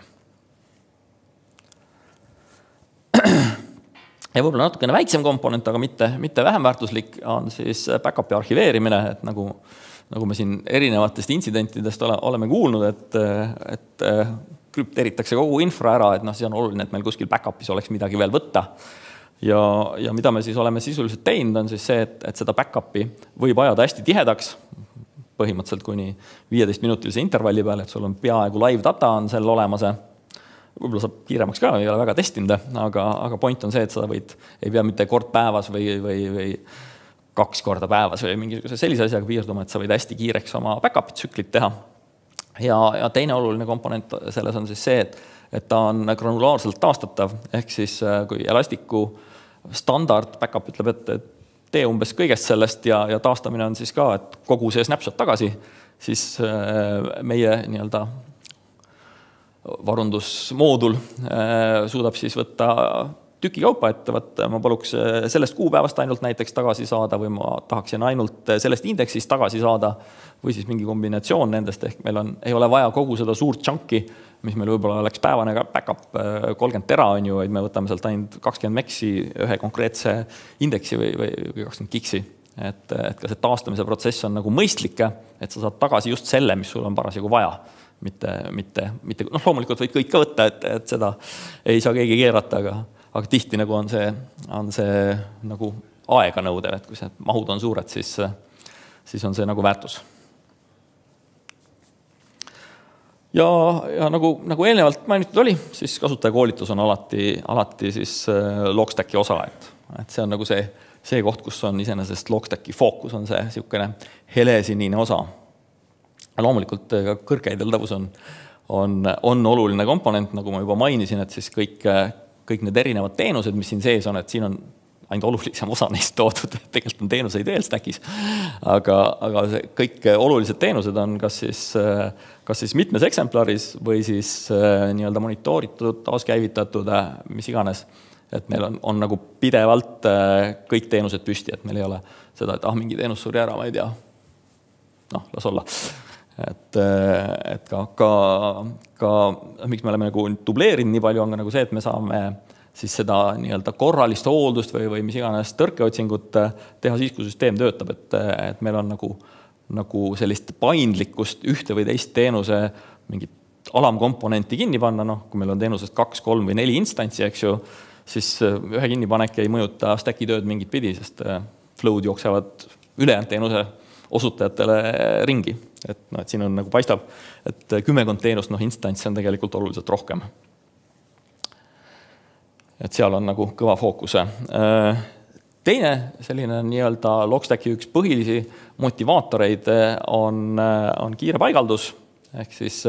Ja võib-olla natukene väiksem komponent, aga mitte vähem väärtuslik on siis backupi arhiveerimine, et nagu me siin erinevatest intsidentidest oleme kuulnud, et krüpteeritakse kogu infra ära, et siis on oluline, et meil kuskil backupis oleks midagi veel võtta. Ja mida me siis oleme sisuliselt teinud, on siis see, et seda backupi võib ajada hästi tihedaks, põhimõtteliselt kuni 15-minutilise intervalli peale, et sul on peaaegu live data on seal olemas. Võib-olla saab kiiremaks ka, ei ole väga testinud, aga point on see, et sa ei pea mitte kord päevas või 2 korda päevas või mingisuguse sellise asjaga piirduma, et sa võid hästi kiireks oma backupi tsüklit teha. Ja teine oluline komponent selles on siis see, et ta on granulaarselt taastatav, ehk siis kui Elasticu standard backup ütleb, et tee umbes kõigest sellest ja taastamine on siis ka, et kogu see snapshot tagasi, siis meie nii-öelda varundusmoodul suudab siis võtta tüki kaupa, et ma paluks sellest kuupäevast ainult näiteks tagasi saada või ma tahaksin ainult sellest indeksist tagasi saada või siis mingi kombinatsioon nendest, ehk meil ei ole vaja kogu seda suurt chunki, mis meil võib-olla oleks päevane backup 30 tera on ju, vaid me võtame sealt ainult 20 meksi ühe konkreetse indeksi või 20 gigsi. Et ka see taastamise protsess on nagu mõistlik, et sa saad tagasi just selle, mis sul on parasjagu vaja. Mitte, loomulikult võid kõik ka võtta, et seda ei saa keegi keerata, aga tihti nagu on see nagu aega nõudev, et kui see mahud on suured, siis on see nagu väärtus. Ja nagu eelnevalt mainitud oli, siis kasutajakoolitus on alati siis Logstacki osa, et see on nagu see koht, kus on iseenesest Logstacki fookus, on see niisugune helesinine osa. Loomulikult ka kõrgkäideldavus on oluline komponent, nagu ma juba mainisin, et siis kõik need erinevad teenused, mis siin sees on, et siin on ainult olulisem osa neist toodud, tegelikult on teenuseid veel Stackis, aga kõik olulised teenused on kas siis mitmes eksemplaris või siis nii-öelda monitooritud, taaskäivitatud, mis iganes, et meil on nagu pidevalt kõik teenused püsti, et meil ei ole seda, et mingi teenus suri ära, ma ei tea, las olla. Et ka miks me oleme nagu dubleerinud nii palju on nagu see, et me saame siis seda nii-öelda korralist hooldust või mis iganes tõrkeotsingut teha siis, kui süsteem töötab, et meil on nagu sellist paindlikkust ühte või teist teenuse mingit alamkomponenti kinni panna, kui meil on teenusest 2, 3 või 4 instantsi, eks ju, siis ühe kinnipanek ei mõjuta Stacki tööd mingit pidi, sest flow'd jooksevad ülejäänud teenuse osutajatele ringi. Et siin on nagu paistab, et 10 teenust, instantsi on tegelikult oluliselt rohkem. Et seal on nagu kõva fookuse. Teine selline nii-öelda Logstacki üks põhilisi motivaatoreid on kiire paigaldus, ehk siis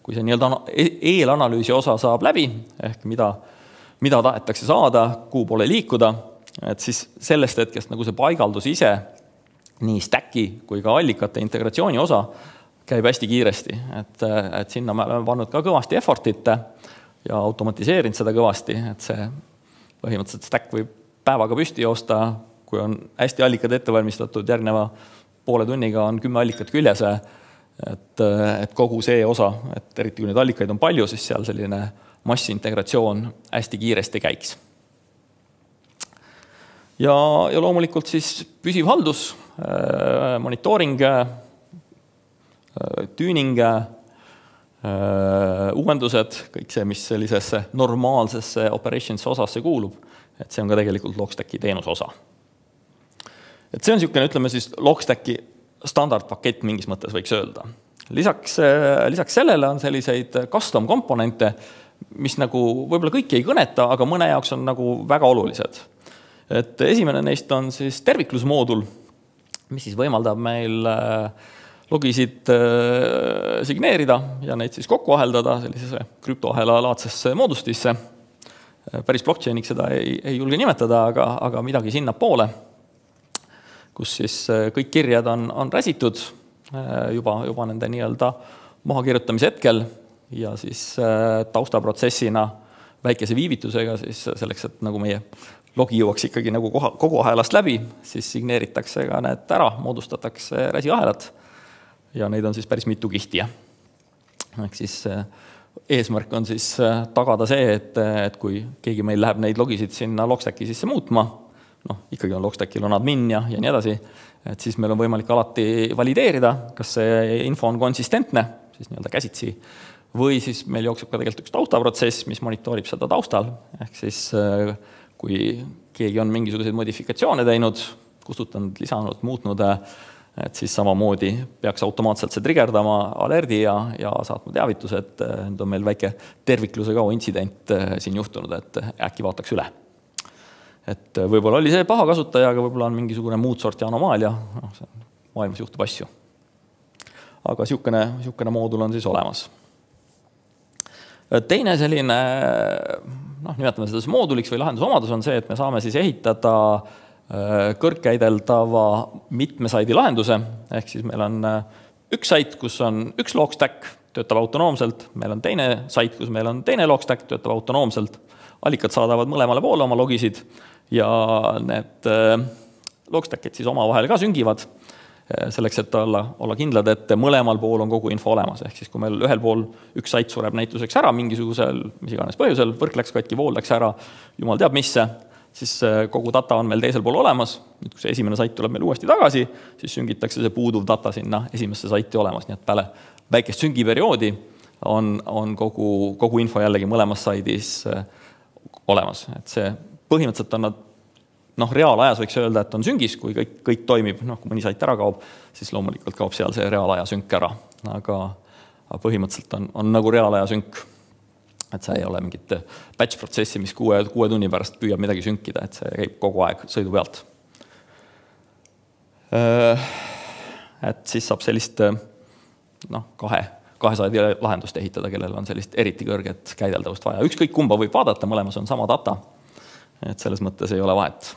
kui see nii-öelda eelanalüüsi osa saab läbi, ehk mida tahetakse saada, kuhu poole liikuda, et siis sellest hetkest nagu see paigaldus ise nii Stacki kui ka allikate integratsiooni osa käib hästi kiiresti, et sinna me oleme pannud ka kõvasti effortit ja automatiseerinud seda kõvasti, et see põhimõtteliselt Stack võib päevaga püsti joosta, kui on hästi allikad ette valmistatud, järgneva poole tunniga on 10 allikat küljes, et kogu see osa, et eriti kui neid allikaid on palju, siis seal selline massintegratsioon hästi kiiresti käiks. Ja loomulikult siis püsiv haldus, monitooring, tuning, uuendused, kõik see, mis sellisesse normaalsesse operations osasse kuulub, et see on ka tegelikult Logstacki teenusosa. Et see on niisugune, ütleme siis Logstacki standardpakett mingis mõttes võiks öelda. Lisaks sellele on selliseid custom komponente, mis nagu võib-olla kõiki ei kõneta, aga mõne jaoks on nagu väga olulised. Et esimene neist on siis terviklusmoodul, mis siis võimaldab meil logisid signeerida ja neid siis kokku aheldada sellisesse krüptoahela laadsesse moodustisse. Päris blockchainiks seda ei julge nimetada, aga midagi sinna poole, kus siis kõik kirjad on räsitud juba nende nii-öelda mahakirjutamise hetkel ja siis taustaprotsessina väikese viivitusega siis selleks, et nagu meie logi jõuaks ikkagi nagu kogu ahelast läbi, siis signeeritakse ka need ära, moodustatakse räsiahelad ja neid on siis päris mitu kihti. Ehk siis eesmärk on siis tagada see, et kui keegi meil läheb neid logisid sinna Logstacki sisse muutma, ikkagi on Logstackil on admin ja nii edasi, et siis meil on võimalik alati valideerida, kas see info on konsistentne, siis nii-öelda käsitsi, või siis meil jookseb ka tegelikult üks taustaprotsess, mis monitoorib seda taustal, ehk siis kui keegi on mingisuguseid modifikatsioone teinud, kustutanud, lisanud, muutnud, et siis samamoodi peaks automaatselt see triggerdama alerdi ja saatma teavituse, et nüüd on meil väike tervikluse kao intsident siin juhtunud, et äkki vaataks üle. Et võib-olla oli see paha kasutaja, aga võib-olla on mingisugune muud sorti anomaalia, maailmas juhtub asju. Aga siukene moodul on siis olemas. Teine selline, nimetame seda mooduliks või lahendusomadus on see, et me saame siis ehitada kõrgkäideldava mitmesaidi lahenduse, ehk siis meil on üks sait, kus on üks Logstack, töötab autonoomselt, meil on teine sait, kus meil on teine Logstack, töötab autonoomselt, allikad saadavad mõlemale poole oma logisid ja need Logstackid siis omavahel ka süngivad selleks, et olla kindlad, et mõlemal pool on kogu info olemas. Ehk siis, kui meil ühel pool üks sait sureb näituseks ära mingisugusel, mis iganes põhjusel, võrk läks katki, vool läks ära, jumal teab misse, siis kogu data on meil teisel pool olemas. Nüüd, kui see esimene sait tuleb meil uuesti tagasi, siis süngitakse see puuduv data sinna esimesse saiti olemas. Nii et peale väikest süngiperioodi on kogu info jällegi mõlemas saidis olemas. Et see põhimõtteliselt on nad reaalajas võiks öelda, et on süngis, kui kõik toimib, kui mõni sait ära kaob, siis loomulikult kaob seal see reaalaja sünk ära. Aga põhimõtteliselt on nagu reaalaja sünk. Et see ei ole mingit batch-protsessi, mis 6 tunni pärast püüab midagi sünkida, et see käib kogu aeg sõidu pealt. Et siis saab sellist kahe saidi lahendust ehitada, kellel on sellist eriti kõrget käideldavust vaja. Ükskõik kumba võib vaadata, mõlemas on sama data. Et selles mõttes ei ole vahet.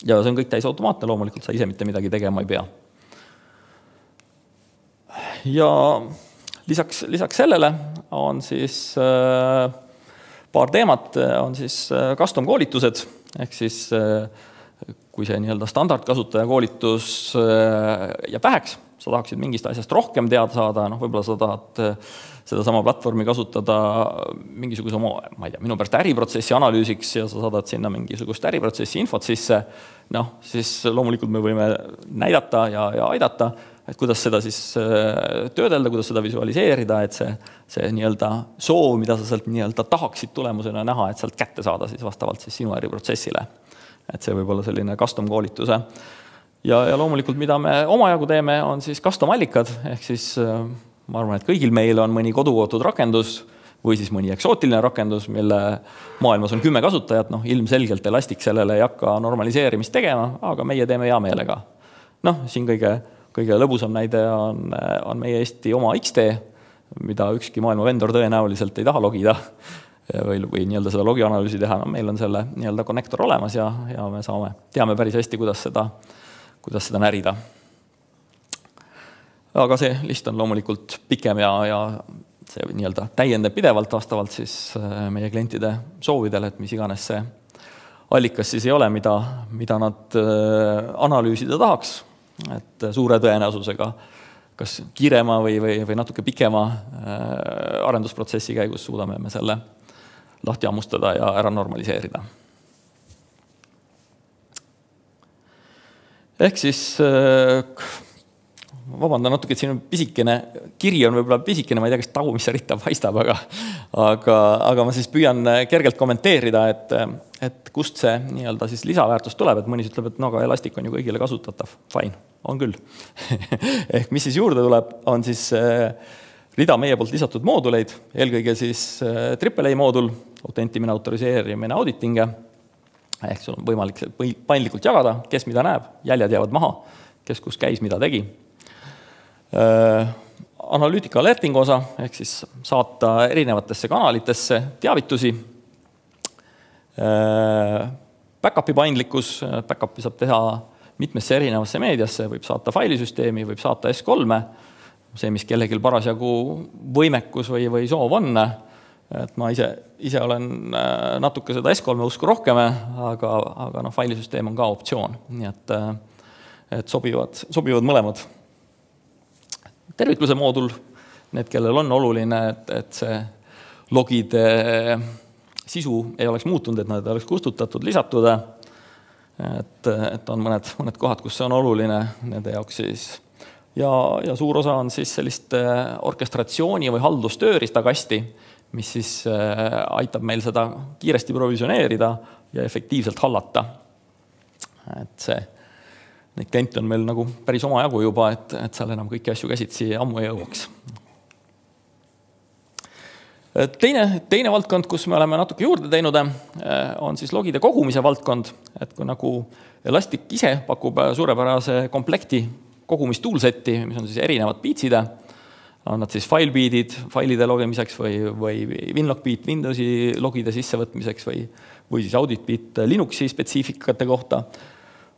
Ja see on kõik täis automaatne, loomulikult sa ise mitte midagi tegema ei pea. Ja lisaks sellele on siis paar teemat, on siis custom koolitused, ehk siis kui see nii-öelda standardkasutaja koolitus jääb väheks, sa tahaksid mingist asjast rohkem teada saada, võib-olla sa tahad sedasama platvormi kasutada mingisuguse oma, ma ei tea, minu pärast äriprotsessi analüüsiks ja sa saadad sinna mingisugust äriprotsessi infot sisse, siis loomulikult me võime näidata ja aidata, et kuidas seda siis töödelda, kuidas seda visualiseerida, et see nii-öelda soov, mida sa sealt nii-öelda tahaksid tulemusena näha, et sealt kätte saada siis vastavalt siis sinu äriprotsessile. Et see võib olla selline custom koolituse. Ja loomulikult, mida me omajagu teeme, on siis custom allikad, ehk siis ma arvan, et kõigil meil on mõni kodukootud rakendus või siis mõni eksootiline rakendus, mille maailmas on 10 kasutajat, ilmselgelt Elastic sellele ei hakka normaliseerimist tegema, aga meie teeme hea meelega. Siin kõige lõbusam näide on meie Eesti oma XT, mida ükski maailma vendor tõenäoliselt ei taha logida või nii-öelda seda logianalüüsi teha. Meil on selle nii-öelda konnektor olemas ja me teame päris hästi, kuidas seda närida. Aga see list on loomulikult pikem ja see nii-öelda täiendab pidevalt vastavalt siis meie klientide soovidele, et mis iganes see allikas siis ei ole, mida nad analüüsida tahaks. Et suure tõenäosusega kas kiirema või natuke pikema arendusprotsessi käigus suudame me selle lahti ammustada ja ära normaliseerida. Ehk siis vabandan natuke, et siin on pisikene, kiri on võib-olla pisikene, ma ei tea, kas tagumisse ritta paistab, aga ma siis püüan kergelt kommenteerida, et kust see nii-öelda siis lisaväärtus tuleb, et mõni ütleb, et no aga Elastic on ju kõigile kasutatav. Fine, on küll. Ehk mis siis juurde tuleb, on siis rida meie poolt lisatud mooduleid, eelkõige siis AAA moodul, autentimine, autoriseerimine, auditing, ehk sul on võimalik paindlikult jagada, kes mida näeb, jäljed jäävad maha, kes kus käis, mida tegi. Analüütika alerting osa, ehk siis saata erinevatesse kanalitesse teavitusi. Backupi paindlikkus, backupi saab teha mitmesse erinevasse meediasse, võib saata failisüsteemi, võib saata S3, see, mis kellelgi parasjagu võimekus või soov on. Et ma ise olen natuke seda S3 usku rohkem, aga no, failisüsteem on ka optsioon, nii et sobivad mõlemad. Tervikluse moodul, need, kellel on oluline, et see logide sisu ei oleks muutunud, et nad oleks kustutatud, lisatud, et on mõned kohad, kus see on oluline nende jaoks siis. Ja suur osa on siis sellist orkestratsiooni või haldustööristakasti, mis siis aitab meil seda kiiresti provisioneerida ja efektiivselt hallata. Et neid kliente on meil nagu päris omajagu juba, et seal enam kõiki asju käsitsi ammu ei jõuaks. Teine valdkond, kus me oleme natuke juurde teinud, on siis logide kogumise valdkond, et kui nagu Elastic ise pakub suurepärase komplekti kogumistoolseti, mis on siis erinevad beatside, on nad siis FileBeatid failide logimiseks või WinLogBeat Windowsi logide sissevõtmiseks või siis AuditBeat Linuxi spetsiifikate kohta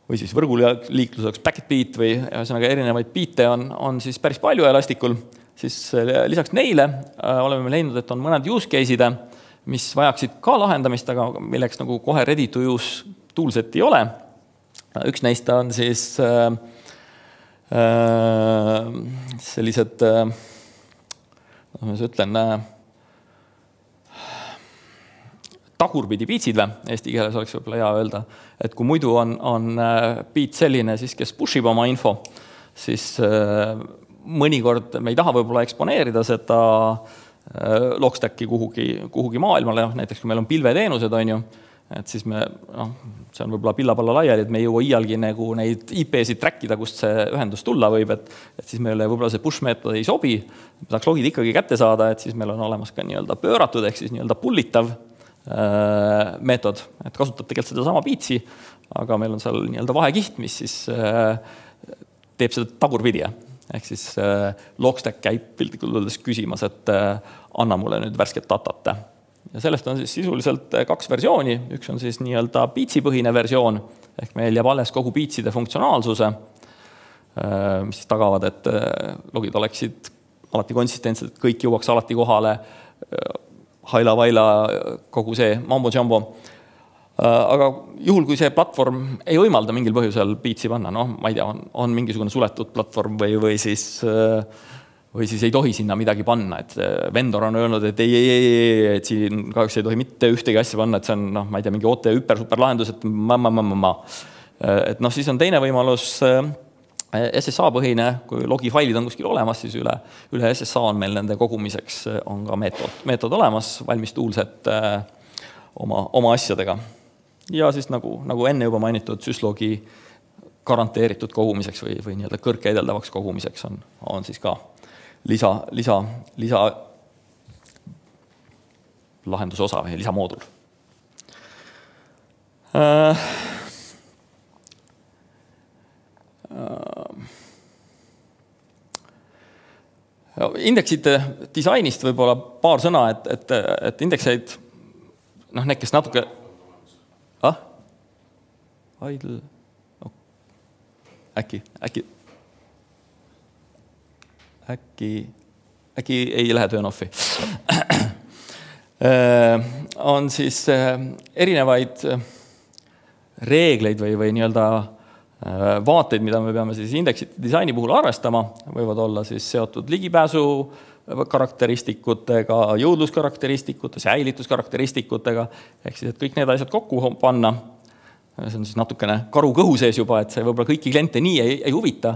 või siis võrguliikluseks PacketBeat või ühesõnaga erinevaid beate on siis päris palju Elasticul. Siis lisaks neile oleme leidnud, et on mõned use case'id, mis vajaksid ka lahendamist, aga milleks nagu kohe ready to use toolset ei ole. Üks neist on siis sellised ma ütlen, tagurpidi beatsid või, eesti keeles oleks võib-olla hea öelda, et kui muidu on beat selline, siis kes pushib oma info, siis mõnikord me ei taha võib-olla eksponeerida seda Logstacki kuhugi maailmale, näiteks kui meil on pilveteenused, on ju, et siis see on võib-olla pillapalla laiali, et me ei jõua iialgi nagu neid IP-sid trackida, kust see ühendus tulla võib, et siis meile võib-olla see push-meetod ei sobi, me tahaks logid ikkagi kätte saada, et siis meil on olemas ka nii-öelda pööratud, ehk siis nii-öelda pullitav meetod, et kasutab tegelikult seda sama beatsi, aga meil on seal nii-öelda vahekiht, mis siis teeb seda tagurpidi, ehk siis Logstack käib piltlikult öeldes küsimas, et anna mulle nüüd värsket datat. Ja sellest on siis sisuliselt 2 versiooni. Üks on siis nii-öelda beatsi-põhine versioon, ehk meil jääb alles kogu beatside funktsionaalsuse, mis siis tagavad, et logid oleksid alati konsistentsed, et kõik jõuaks alati kohale, haila-vaila, kogu see mambo-jambo. Aga juhul, kui see platvorm ei võimalda mingil põhjusel beatsi panna, ma ei tea, on mingisugune suletud platvorm või siis ei tohi sinna midagi panna, et vendor on öelnud, et et siin kahjuks ei tohi mitte ühtegi asja panna, et see on, ma ei tea, mingi OT super lahendus, et et siis on teine võimalus SSA-põhine, kui logifailid on kuskil olemas, siis üle SSA on meil nende kogumiseks on ka meetod olemas, valmis toolset oma asjadega. Ja siis nagu enne juba mainitud syslogi garanteeritud kogumiseks või nii-öelda kõrgkäideldavaks kogumiseks on siis ka lisa lahenduse osa või lisamoodul. Indeksite disainist võib-olla paar sõna, et indekseid, need, kes natuke äkki ei lähe turn off'i. On siis erinevaid reegleid või nii-öelda vaateid, mida me peame siis indeksite disaini puhul arvestama, võivad olla siis seotud ligipääsu karakteristikutega, jõudluskarakteristikutega, säilituskarakteristikutega, ehk siis, et kõik need asjad kokku panna. See on siis natukene karu kõhu sees juba, et see võib-olla kõiki kliente nii ei huvita,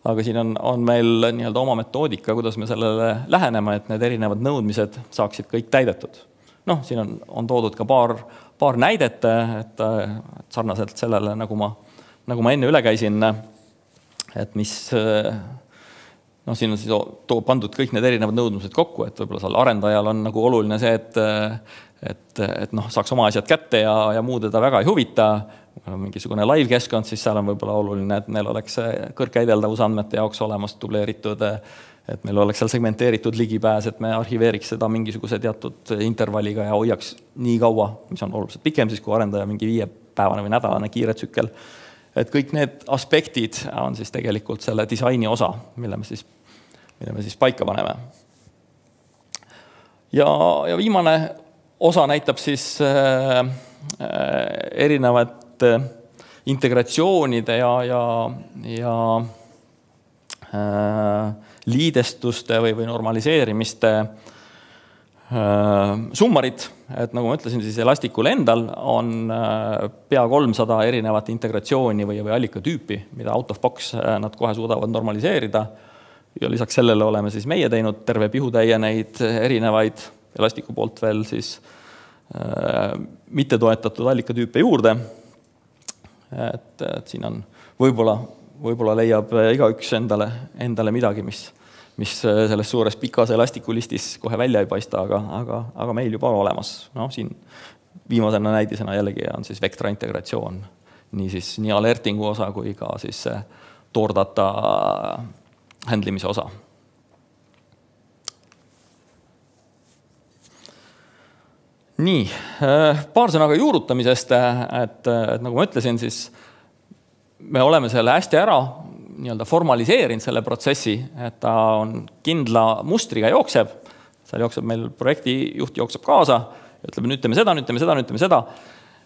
aga siin on meil nii-öelda oma metoodika, kuidas me sellele läheneme, et need erinevad nõudmised saaksid kõik täidetud. Noh, siin on toodud ka paar näidet, et sarnaselt sellele, nagu ma enne üle käisin, et mis siin on siis pandud kõik need erinevad nõudmised kokku, et võib-olla seal arendajal on nagu oluline see, et saaks oma asjad kätte ja muu teda väga ei huvita. Mingisugune live-keskkond, siis seal on võib-olla oluline, et neil oleks kõrgkäideldavusandmete jaoks olemas dubleeritud, et meil oleks seal segmenteeritud ligipääs, et me arhiveeriks seda mingisuguse teatud intervalliga ja hoiaks nii kaua, mis on oluliselt pikem, siis kui arendaja mingi 5-päevane või nädalane kiire tsükkel. Et kõik need aspektid on siis tegelikult selle disaini osa, mille me siis paika paneme. Ja viimane osa näitab siis erinevat integratsioonide ja liidestuste või normaliseerimiste summarit, et nagu ma ütlesin, siis Elasticul endal on pea 300 erinevat integratsiooni või allikatüüpi, mida out of box nad kohe suudavad normaliseerida. Ja lisaks sellele oleme siis meie teinud terve pihutäie neid erinevaid Elasticu poolt veel siis mitte toetatud allikatüüpe juurde. Et siin on võib-olla leiab igaüks endale midagi, mis selles suures pikas Elasticulistis kohe välja ei paista, aga meil juba olemas. No, siin viimasena näidisena jällegi on siis Vectra integratsioon, nii alertingu osa kui ka siis toordata handlimise osa. Nii, paar sõnaga juurutamisest, et nagu ma ütlesin, siis me oleme selle hästi ära nii-öelda formaliseerinud selle protsessi, et ta on kindla mustriga jookseb, seal jookseb meil projektijuht jookseb kaasa, ütleme, nüüd teeme seda,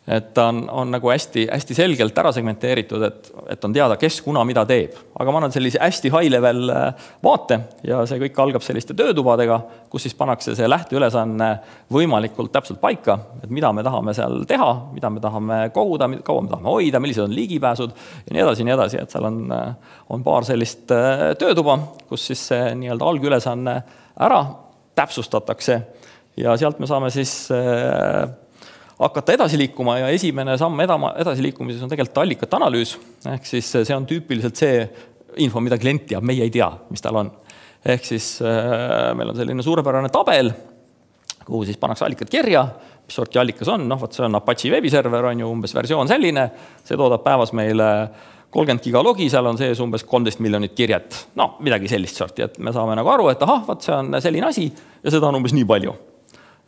et ta on nagu hästi selgelt ära segmenteeritud, et on teada, kes kuna mida teeb. Aga ma annan sellise hästi high level vaate ja see kõik algab selliste töötubadega, kus siis pannakse see lähteülesanne võimalikult täpselt paika, et mida me tahame seal teha, mida me tahame koguda, kaua me tahame hoida, millised on ligipääsud ja nii edasi, et seal on paar sellist töötuba, kus siis see nii-öelda algülesanne ära täpsustatakse ja sealt me saame siis hakata edasi liikuma ja esimene samm edasi liikumises on tegelikult allikate analüüs. Ehk siis see on tüüpiliselt see info, mida klient teab, meie ei tea, mis tal on. Ehk siis meil on selline suurepärane tabel, kuhu siis pannakse allikad kirja, mis sorti allikas on. See on Apache veebiserver, on ju umbes versioon selline. See toodab päevas meile 30 gigalogi, seal on sees umbes 13 miljonit kirjet. No, midagi sellist sorti, et me saame nagu aru, et see on selline asi ja seda on umbes nii palju.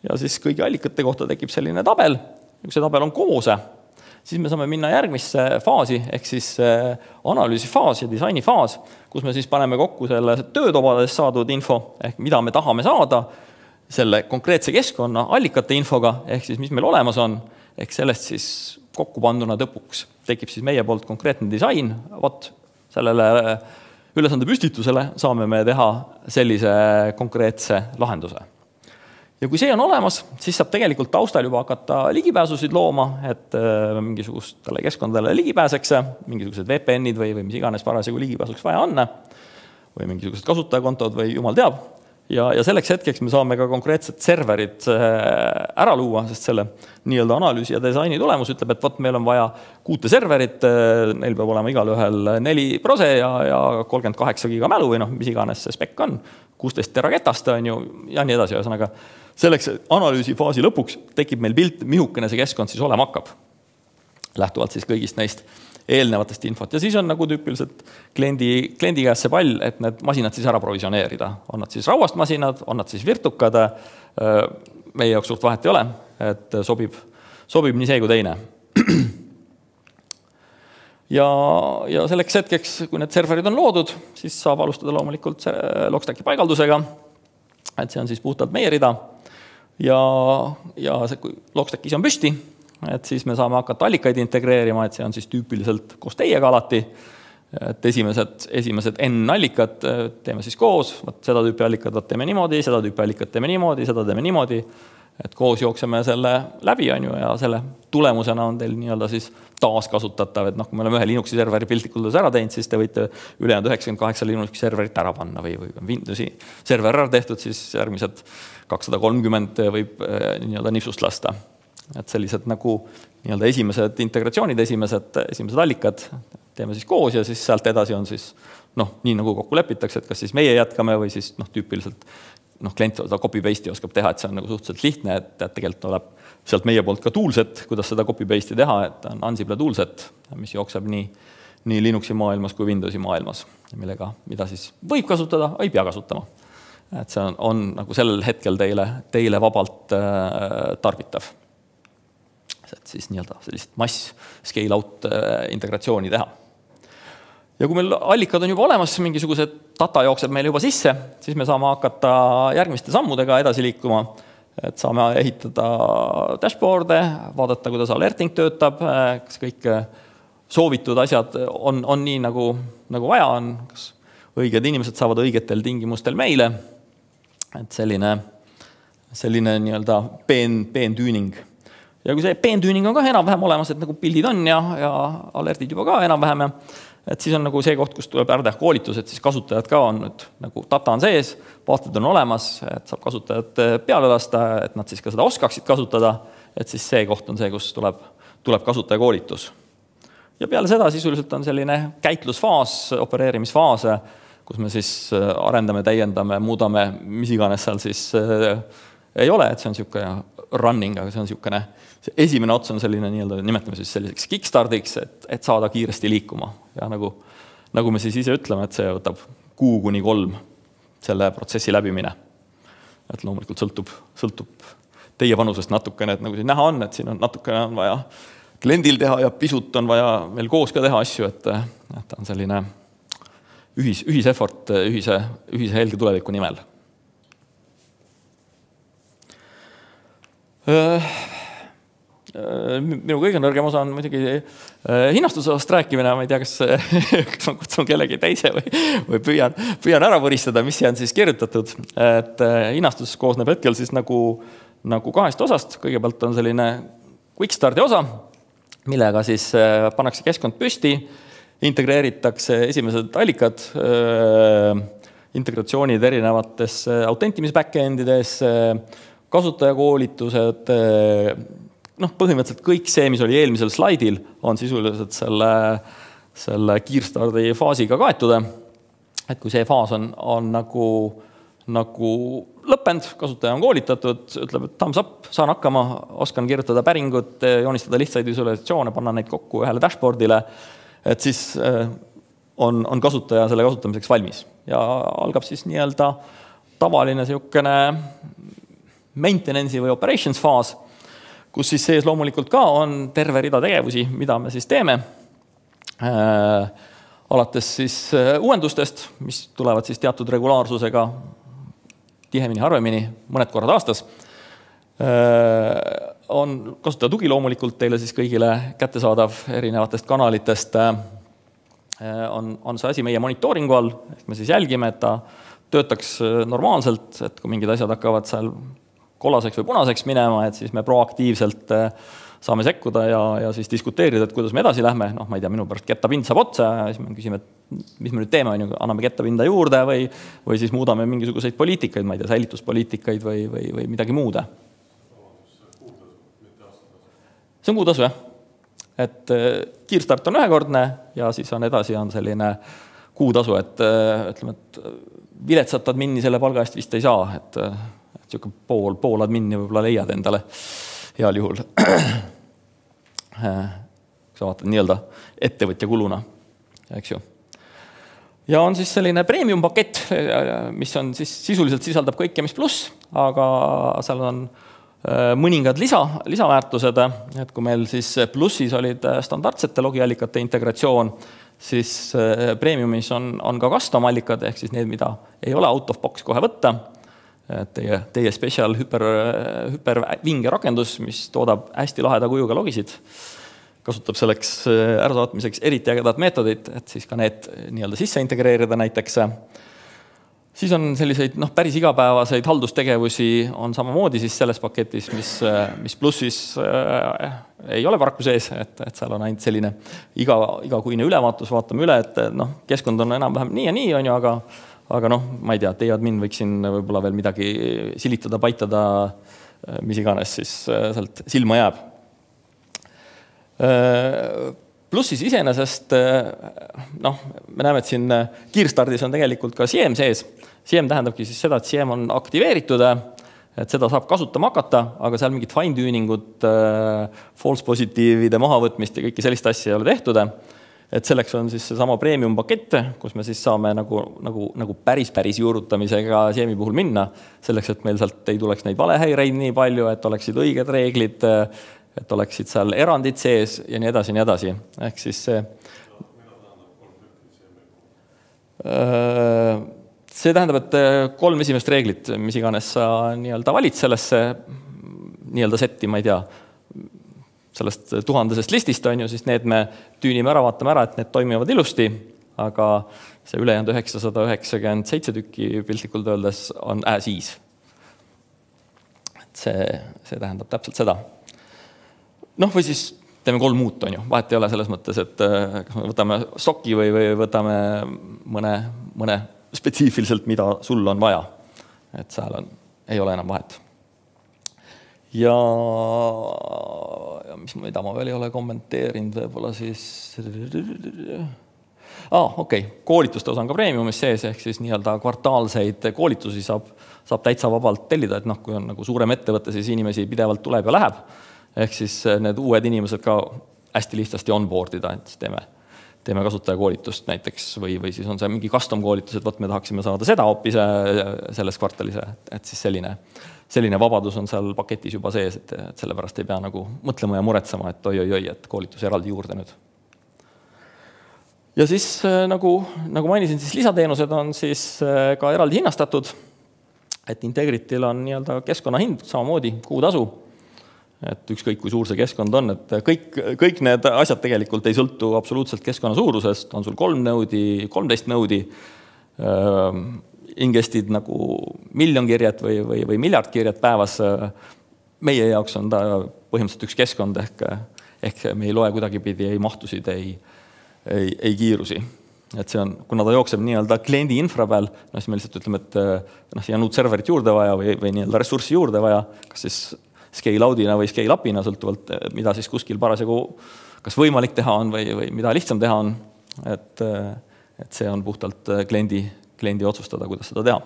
Ja siis kõigi allikate kohta tekib selline tabel, kui see tabel on koose, siis me saame minna järgmisse faasi, ehk siis analüüsifaas ja disainifaas, kus me siis paneme kokku selle töötobades saadud info, ehk mida me tahame saada selle konkreetse keskkonna allikate infoga, ehk siis mis meil olemas on, ehk sellest siis kokku panduna tõpuks tekib siis meie poolt konkreetne disain, sellele ülesande püstitusele saame me teha sellise konkreetse lahenduse. Ja kui see on olemas, siis saab tegelikult taustal juba hakata ligipääsusid looma, et mingisugustele keskkondadele ligipääseks, mingisugused VPN-id või mis iganes parasjagu ligipääsuks vaja on, või mingisugused kasutajakontod või jumal teab. Ja selleks hetkeks me saame ka konkreetset serverit ära luua, sest selle nii-öelda analüüsi ja disaini tulemus ütleb, et meil on vaja 6 serverit, neil peab olema igal ühel 4 prose ja 38 giga mälu või mis iganes see spek on, 16 teraketast on ju ja nii edasi. Ühesõnaga, selleks analüüsifaasi lõpuks tekib meil pilt, mihukene see keskkond siis olema hakkab. Lähtuvalt siis kõigist neist eelnevatest infot. Ja siis on nagu tüüpiliselt kliendi käes see pall, et need masinad siis ära provisioneerida. On nad siis rauast masinad, on nad siis virtukad. Meie jaoks suurt vahet ei ole, et sobib nii see kui teine. Ja selleks hetkeks, kui need serverid on loodud, siis saab alustada loomulikult Logstacki paigaldusega. Et see on siis puhtalt meie rida. Ja kui Logstackis on püsti, et siis me saame hakata allikaid integreerima, et see on siis tüüpiliselt koos teiega alati. Et esimesed N allikad teeme siis koos, seda tüüpi allikad teeme niimoodi, seda tüüpi allikad teeme niimoodi, seda teeme niimoodi. et koos jookseme selle läbi, on ju, ja selle tulemusena on teil nii-öelda siis taaskasutatav, et kui me oleme ühe Linuxi serveri piltlikult ära teinud, siis te võite ülejäänud 98 Linuxi serverit ära panna või Windowsi server ära tehtud, siis järgmised 230 võib nii-öelda nipsust lasta. Et sellised nagu nii-öelda esimesed integratsioonid, esimesed allikad teeme siis koos ja siis sealt edasi on siis nii nagu kokku lepitakse, et kas siis meie jätkame või siis tüüpiliselt klient seda copy-paste'i oskab teha, et see on nagu suhteliselt lihtne, et tegelikult tuleb sealt meie poolt ka toolset, kuidas seda copy-paste'i teha, et on Ansible toolset, mis jookseb nii Linuxi maailmas kui Windowsi maailmas, mida siis võib kasutada, ei pea kasutama. Et see on nagu sellel hetkel teile vabalt tarbitav. Et siis nii-öelda sellist mass scale-out integratsiooni teha. Ja kui meil allikad on juba olemas, mingisuguse data jookseb meil juba sisse, siis me saame hakata järgmiste sammudega edasi liikuma. Et saame ehitada dashboard'e, vaadata, kuidas alerting töötab, kas kõik soovitud asjad on nii, nagu vaja on, kas õiged inimesed saavad õigetel tingimustel meile. Et selline nii-öelda peen-tüüning. Ja kui see peen-tüüning on ka enam-vähem olemas, et nagu pildid on ja alertid juba ka enam-vähem, et siis on nagu see koht, kus tuleb ära teha koolitus, et siis kasutajad ka on nüüd, nagu data on sees, vaated on olemas, et saab kasutajad peale lasta, et nad siis ka seda oskaksid kasutada, et siis see koht on see, kus tuleb kasutaja koolitus. Ja peale seda sisuliselt on selline käitlusfaas, opereerimisfaas, kus me siis arendame, täiendame, muudame, mis iganes seal siis ei ole, et see on niisugune running, aga see on niisugune, see esimene ots on selline nii-öelda, nimetame siis selliseks kickstartiks, et saada kiiresti liikuma. Ja nagu me siis ise ütleme, et see võtab 2–3 selle protsessi läbimine. Et loomulikult sõltub teie panusest natukene, et nagu siin näha on, et siin on natukene on vaja kliendil teha ja pisut on vaja meil koos ka teha asju, et on selline ühiseffort ühise helge tuleviku nimel. Minu kõige nõrgem osa on muidugi hinnastusosast rääkimine, ma ei tea, kas ma kutsun kellegi teise või püüan ära võristada, mis see on siis kirjutatud. Et hinnastus koosneb hetkel siis nagu 2 osast. Kõigepealt on selline quick start'i osa, millega siis pannakse keskkond püsti, integreeritakse esimesed allikad, integratsioonid erinevates autentimis backend'ides, kasutajakoolitused, põhimõtteliselt kõik see, mis oli eelmisel slaidil, on sisuliselt selle kiirstardi faasiga kaetud. Et kui see faas on nagu lõppenud, kasutaja on koolitatud, ütleb, et thumbs up, saan hakkama, oskan kirjutada päringut, joonistada lihtsaid visualisatsioone, panna neid kokku ühele dashboardile, et siis on kasutaja selle kasutamiseks valmis. Ja algab siis nii-öelda tavaline niisugune maintenance'i või operations faas, kus siis sees loomulikult ka on terve rida tegevusi, mida me siis teeme. Alates siis uuendustest, mis tulevad siis teatud regulaarsusega tihemini, harvemini, mõned korrad aastas. On kasutaja tugi loomulikult teile siis kõigile kättesaadav erinevatest kanalitest. On see asi meie monitooringu all, ehk me siis jälgime, et ta töötaks normaalselt, et kui mingid asjad hakkavad seal kollaseks või punaseks minema, et siis me proaktiivselt saame sekkuda ja siis diskuteerida, et kuidas me edasi lähme. Ma ei tea, minu pärast kettapind saab otsa ja siis me küsime, et mis me nüüd teeme, anname kettapinda juurde või siis muudame mingisuguseid poliitikaid, ma ei tea, säilituspoliitikaid või midagi muude. See on kuutasu, jah. Et kiirstart on ühekordne ja siis on edasi on selline kuutasu, et ütleme, et viletsat admini selle palga eest vist ei saa, et pool admini võib-olla leiad endale heal juhul. Sa vaatad nii-öelda ettevõtja kuluna, eks ju. Ja on siis selline premium pakett, mis on siis sisuliselt sisaldab kõike, mis pluss, aga seal on mõningad lisaväärtused, et kui meil siis plussis olid standardsete logiallikate integratsioon, siis premiumis on ka custom allikad, ehk siis need, mida ei ole out of box kohe võtta. Teie special hüpervinge rakendus, mis toodab hästi laheda kujuga logisid, kasutab selleks ärasaatmiseks eriti ägedad meetodid, et siis ka need nii-öelda sisse integreerida näiteks. Siis on selliseid päris igapäevaseid haldustegevusi on samamoodi siis selles paketis, mis plussis ei ole paraku sees, et seal on ainult selline igakuine ülevaatus, vaatame üle, et keskkond on enam-vähem nii ja nii, on ju, aga ma ei tea, teie admin võiksin võib-olla veel midagi silitada, paitada, mis iganes siis sealt silma jääb. Plussis iseenesest, me näeme, et siin kiirstardis on tegelikult ka SIEM sees. SIEM tähendabki siis seda, et SIEM on aktiveeritud, et seda saab kasutama hakata, aga seal mingit fine-tuningut, false positiivide mahavõtmist ja kõiki sellist asja ei ole tehtud. Et selleks on siis seesama premium pakett, kus me siis saame nagu päris juurutamisega SIEM-i puhul minna, selleks, et meil sealt ei tuleks neid valehäireid nii palju, et oleksid õiged reeglid, et oleksid seal erandid sees ja nii edasi, nii edasi. Ehk siis see tähendab, et 3 esimest reeglit, mis iganes sa nii-öelda valid sellesse nii-öelda setti, ma ei tea, sellest 1000 listist on ju, siis need me tüünime ära, vaatame ära, et need toimivad ilusti, aga see ülejäänud 997 tükki piltlikult öeldes on siis. See tähendab täpselt seda. Või siis teeme 3 muut, on ju. Vahet ei ole selles mõttes, et kas me võtame soki või võtame mõne spetsiifiliselt, mida sul on vaja. Et seal ei ole enam vahet. Ja mida ma veel ei ole kommenteerinud, võib-olla siis... Koolituste osa on ka premiumis sees, ehk siis nii-öelda kvartaalseid koolitusi saab täitsa vabalt tellida, et kui on nagu suurem ettevõte, siis inimesi pidevalt tuleb ja läheb. Ehk siis need uued inimesed ka hästi lihtsasti onboardida, et teeme kasutajakoolitust näiteks või siis on see mingi custom koolitus, et me tahaksime saada seda hoopis selles kvartalis, et siis selline vabadus on seal paketis juba sees, et sellepärast ei pea nagu mõtlema ja muretsema, et oi, et koolitus eraldi juurde nüüd. Ja siis nagu mainisin, siis lisateenused on siis ka eraldi hinnastatud, et Integrityl on nii-öelda keskkonnahind samamoodi kuutasu. Et ükskõik kui suur see keskkond on, et kõik need asjad tegelikult ei sõltu absoluutselt keskkonna suurusest, on sul 3 nõudi, 13 nõudi, ingestid nagu 1 miljon kirjet või miljard kirjet päevas. Meie jaoks on ta põhimõtteliselt üks keskkond ehk me ei loe kuidagipidi, ei mahtusid, ei kiirusi. Et see on, kuna ta jookseb nii-öelda kliendi infra peal, siis me lihtsalt ütleme, et siia on uut serverit juurde vaja või nii-öelda ressurssi juurde vaja, kas siis scale-out'ina või scale-up'ina, sõltuvalt, mida siis kuskil parasjagu kas võimalik teha on või mida lihtsam teha on. Et see on puhtalt kliendi otsustada, kuidas seda teha.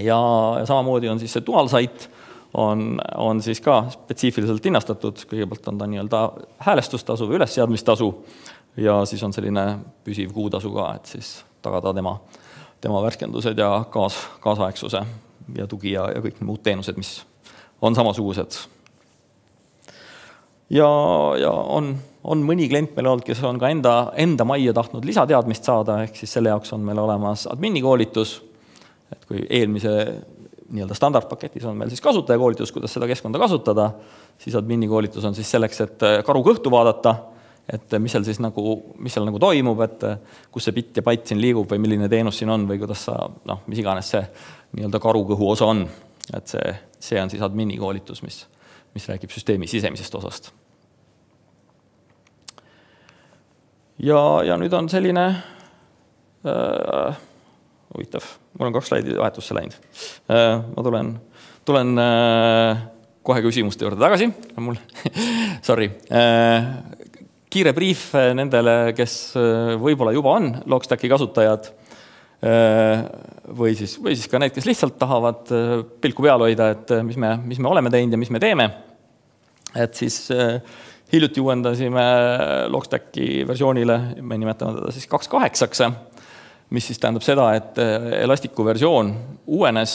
Ja samamoodi on siis see dual site on siis ka spetsiifiliselt hinnastatud. Kõigepealt on ta nii-öelda häälestustasu või ülesseadmistasu ja siis on selline püsiv kuutasu ka, et siis tagada tema värskendused ja kaasaegsuse ja tugi ja kõik muud teenused, mis on samasugused. Ja on mõni klient meil olnud, kes on ka enda majja tahtnud lisateadmist saada, ehk siis selle jaoks on meil olemas admini koolitus, et kui eelmise nii-öelda standardpaketis on meil siis kasutajakoolitus, kuidas seda keskkonda kasutada, siis admini koolitus on siis selleks, et karu kõhtu vaadata, et mis seal nagu toimub, et kus see bitt ja byte siin liigub või milline teenus siin on või kuidas mis iganes see nii-öelda karu-kõhu osa on. Et see on siis admini koolitus, mis räägib süsteemi sisemisest osast. Ja nüüd on selline huvitav, mul on 2 slaidi vahetusse läinud. Ma tulen kohe küsimuste juurde tagasi. Sorry. Kiire brief nendele, kes võib-olla juba on Logstacki kasutajad või siis ka need, kes lihtsalt tahavad pilku peal hoida, et mis me oleme teinud ja mis me teeme. Et siis hiljuti uuendasime Logstacki versioonile, me nimetame teda siis 2.8, mis siis tähendab seda, et Elasticu versioon uuenes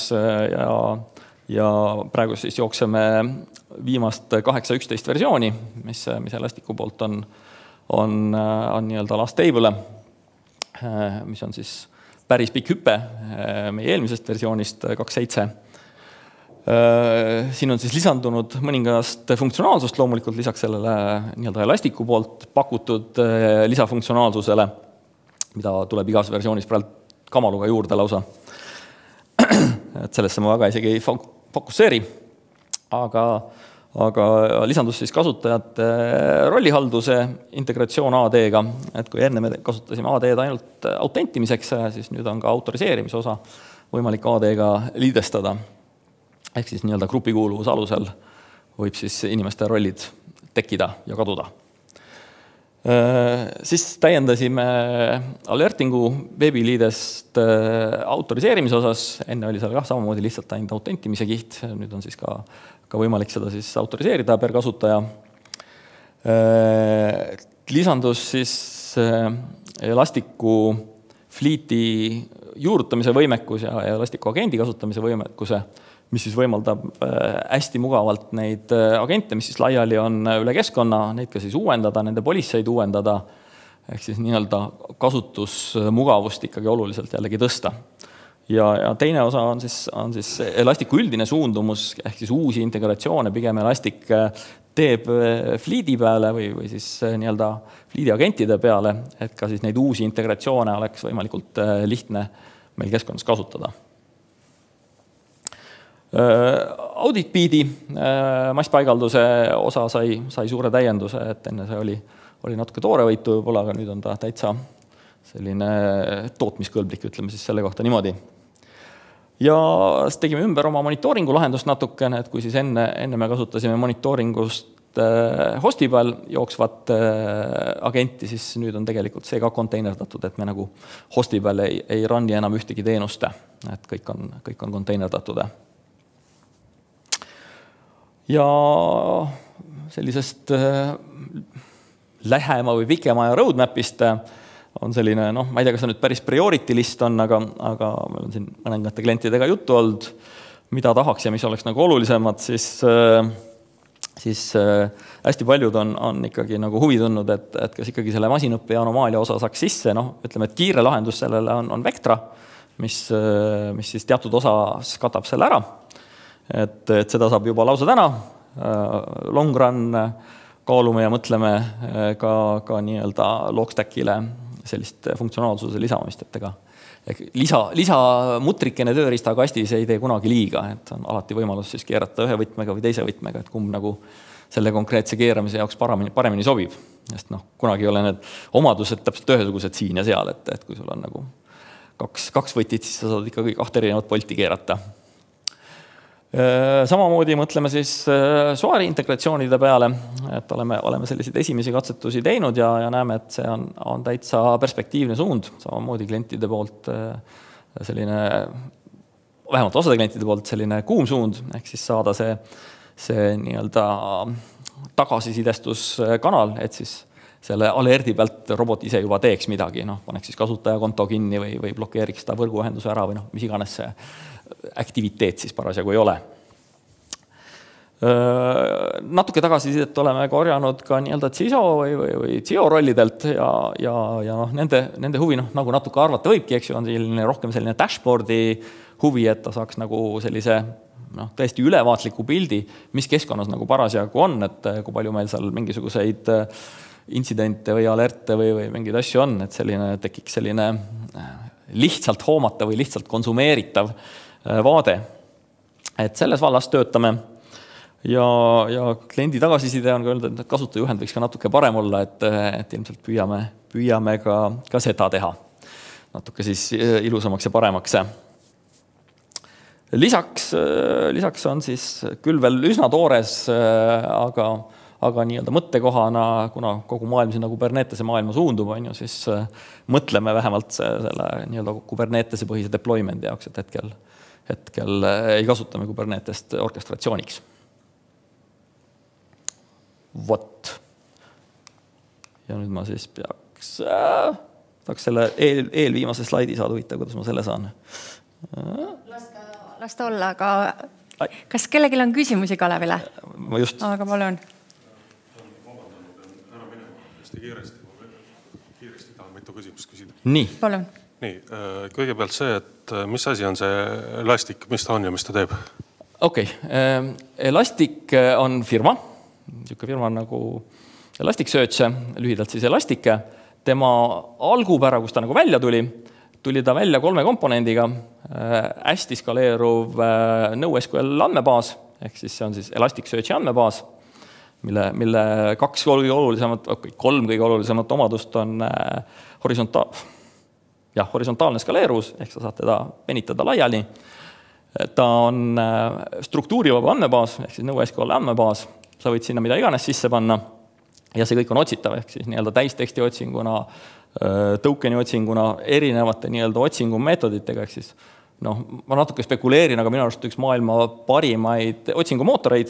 ja praegu siis jookseme viimast 8.11 versiooni, mis Elasticu poolt on nii-öelda last table, mis on siis päris pikk hüpe meie eelmisest versioonist 2.7. Siin on siis lisandunud mõningast funktsionaalsust loomulikult lisaks sellele nii-öelda Elasticu poolt pakutud lisafunktsionaalsusele. mida tuleb igas versioonis praegu kamaluga juurde lausa. Et sellesse ma väga isegi ei fokusseeri, aga lisandus siis kasutajate rollihalduse integratsioon AD-ga, et kui enne me kasutasime AD-d ainult autentimiseks, siis nüüd on ka autoriseerimise osa võimalik AD-ga liidestada. Ehk siis nii-öelda grupikuuluvuse alusel võib siis inimeste rollid tekkida ja kaduda. Siis täiendasime alertingu veebiliidest autoriseerimise osas. Enne oli seal samamoodi lihtsalt ainult autentimise kiht. Nüüd on siis ka võimalik seda siis autoriseerida per kasutaja. Lisandus siis Elasticu Fleeti juurutamise võimekus ja Elasticu agendi kasutamise võimekuse, mis siis võimaldab hästi mugavalt neid agente, mis siis laiali on üle keskkonna, neid ka siis uuendada, nende polisseid uuendada, ehk siis nii-öelda kasutusmugavust ikkagi oluliselt jällegi tõsta. Ja teine osa on siis Elasticu üldine suundumus, ehk siis uusi integratsioone, pigem Elastic teeb Fleeti peale või siis nii-öelda Fleeti agentide peale, et ka siis neid uusi integratsioone oleks võimalikult lihtne meil keskkonnas kasutada. Auditbeadi masspaigalduse osa sai suure täienduse, et enne see oli natuke toorevõitu võib-olla, aga nüüd on ta täitsa selline tootmiskõlblik, ütleme siis selle kohta niimoodi. Ja tegime ümber oma monitooringu lahendust natukene, et kui siis enne me kasutasime monitooringust hosti peal jooksvat agenti, siis nüüd on tegelikult see ka konteinerdatud, et me nagu hosti peal ei runni enam ühtegi teenust, et kõik on konteinerdatud. Ja sellisest lähema või pikema ja roadmapist on selline, ma ei tea, kas see nüüd päris priority list on, aga meil on siin mõningate klientidega juttu olnud, mida tahaks ja mis oleks nagu olulisemad, siis hästi paljud on ikkagi nagu huvi tundnud, et kas ikkagi selle masinõppe ja anomaalia osa saaks sisse. Ütleme, et kiire lahendus sellele on Vectra, mis siis teatud osas katab selle ära. Et seda saab juba lausa täna, long run kaalume ja mõtleme ka nii-öelda Logstackile sellist funktsionaalsuse lisamist, et lisamutrikene tööriistakastis ei tee kunagi liiga, et on alati võimalus siis keerata ühe võtmega või teise võtmega, et kumb nagu selle konkreetse keeramise jaoks paremini sobib. Sest kunagi ei ole need omadused täpselt ühesugused siin ja seal, et kui sul on nagu kaks võtit, siis sa saad ikkagi 2 erinevat polti keerata. Samamoodi mõtleme siis Soari integratsioonide peale, et oleme selliseid esimesi katsetusi teinud ja näeme, et see on täitsa perspektiivne suund, samamoodi klientide poolt selline, vähemalt osade klientide poolt selline kuum suund, ehk siis saada see nii-öelda tagasisidestuskanal, et siis selle alerdi pealt robot ise juba teeks midagi, paneks siis kasutajakonto kinni või blokeeriks ta võrguühenduse ära või mis iganes see aktiviteet siis parasjagu ei ole. Natuke tagasisidet oleme korjanud ka nii-öelda CISO või CIO rollidelt ja nende huvi, nagu natuke arvata võibki, eks ju, on rohkem selline dashboardi huvi, et ta saaks nagu sellise tõesti ülevaatliku pildi, mis keskkonnas nagu parasjagu on, et kui palju meil seal mingisuguseid intsidente või alerte või mingeid asju on, et tekiks selline lihtsalt hoomata või lihtsalt konsumeeritav vaade. Et selles vallas töötame ja kliendi tagasiside on ka öeldud, et kasutajajuhend võiks ka natuke parem olla, et ilmselt püüame ka seda teha. Natuke siis ilusamaks ja paremaks. Lisaks on siis küll veel üsna toores, aga nii-öelda mõttekohana, kuna kogu maailm sinna Kubernetese maailma suundub, siis mõtleme vähemalt selle nii-öelda Kubernetese põhise deployment jaoks, et hetkel ei kasutame Kubernetest orkestratsiooniks. Vot. Ja nüüd ma siis peaks selle eelviimase slaidi saada huvitav, kuidas ma selle saan. Lasta olla, aga kas kellelgi on küsimusi Kalevile? Ma just. Aga palun. Kiiresti tahan mitu küsimust küsida. Nii. Palun. Nii, kõigepealt see, et mis asi on see Elastic, mis ta on ja mis ta teeb? Okei. Elastic on firma. Niisugune firma on nagu Elasticsearch, lühidalt siis Elastic. tema algupära, kus ta nagu välja tuli ta välja 3 komponendiga, hästi skaleeruv NoSQL andmebaas, ehk siis see on siis Elasticsearchi andmebaas, mille 3 kõige olulisemat omadust on horisontaalne skaleeruvus, ehk sa saad teda venitada laiali. Ta on struktuurivaba andmebaas, ehk siis NoSQL andmebaas, sa võid sinna mida iganes sisse panna ja see kõik on otsitav, ehk siis nii-öelda täisteksti otsinguna, tokeni otsinguna, erinevate nii-öelda otsingumeetoditega, ehk siis ma natuke spekuleerin, aga minu arust üks maailma parimaid otsingumootoreid,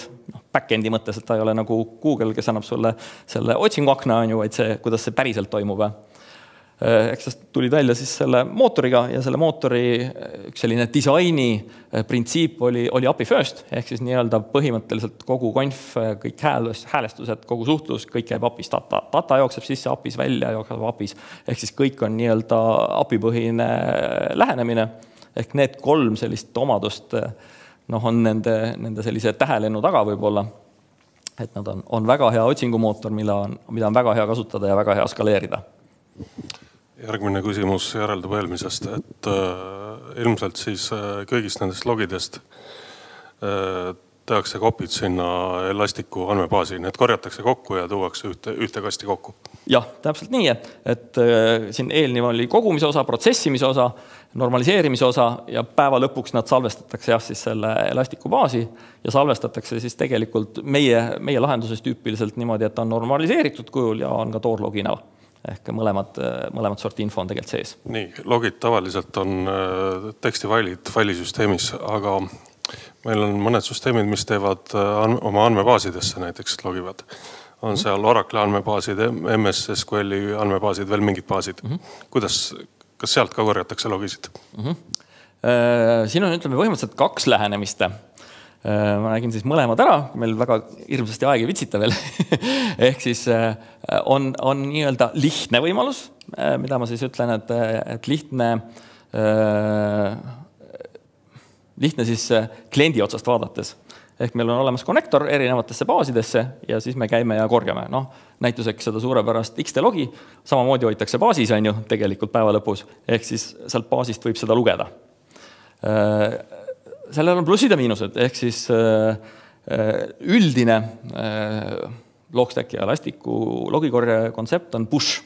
backendi mõttes, et ta ei ole nagu Google, kes annab sulle selle otsinguakna, vaid see, kuidas see päriselt toimub. Eks sest tulid välja siis selle mootoriga ja selle mootori üks selline disaini printsiip oli API first, ehk siis nii-öelda põhimõtteliselt kogu konf, kõik häälestused, kogu suhtlus, kõik käib APIs. Data jookseb sisse APIs, välja jookseb APIs, ehk siis kõik on nii-öelda API-põhine lähenemine, ehk need 3 sellist omadust on nende sellise tähelennu taga võib-olla, et nad on väga hea otsingumootor, mida on väga hea kasutada ja väga hea skaleerida. Järgmine küsimus järeldub eelmisest, et ilmselt siis kõigist nendest logidest tehakse kopid sinna Elasticu andmebaasi, need korjatakse kokku ja tuuakse ühte kasti kokku. Jah, täpselt nii, et siin eelnev oli kogumise osa, protsessimise osa, normaliseerimise osa ja päeva lõpuks nad salvestatakse siis selle Elasticu baasi ja salvestatakse siis tegelikult meie lahenduses tüüpiliselt niimoodi, et on normaliseeritud kujul ja on ka toorlogina. Ehk mõlemad sorti info on tegelikult sees. Nii, logid tavaliselt on tekstifailid failisüsteemis, aga meil on mõned süsteemid, mis teevad oma andmebaasidesse näiteks logivad. On seal Oracle andmebaasid, MS SQL-i andmebaasid, veel mingid baasid. Kas sealt ka korjatakse logisid? Siin on põhimõtteliselt 2 lähenemist. Ma nägin siis mõlemad ära, meil väga hirmsasti aeg ei vitsita veel. Ehk siis on nii-öelda lihtne võimalus, mida ma siis ütlen, et lihtne siis kliendi otsast vaadates. Ehk meil on olemas konnektor erinevatesse baasidesse ja siis me käime ja korjame. Näituseks seda suurepärast XT logi, samamoodi hoitakse baasis on ju tegelikult päeva lõpus, ehk siis sealt baasist võib seda lugeda. Sellel on plussid ja miinused, ehk siis üldine Logstacki ja Elasticu logikorje kontsept on push.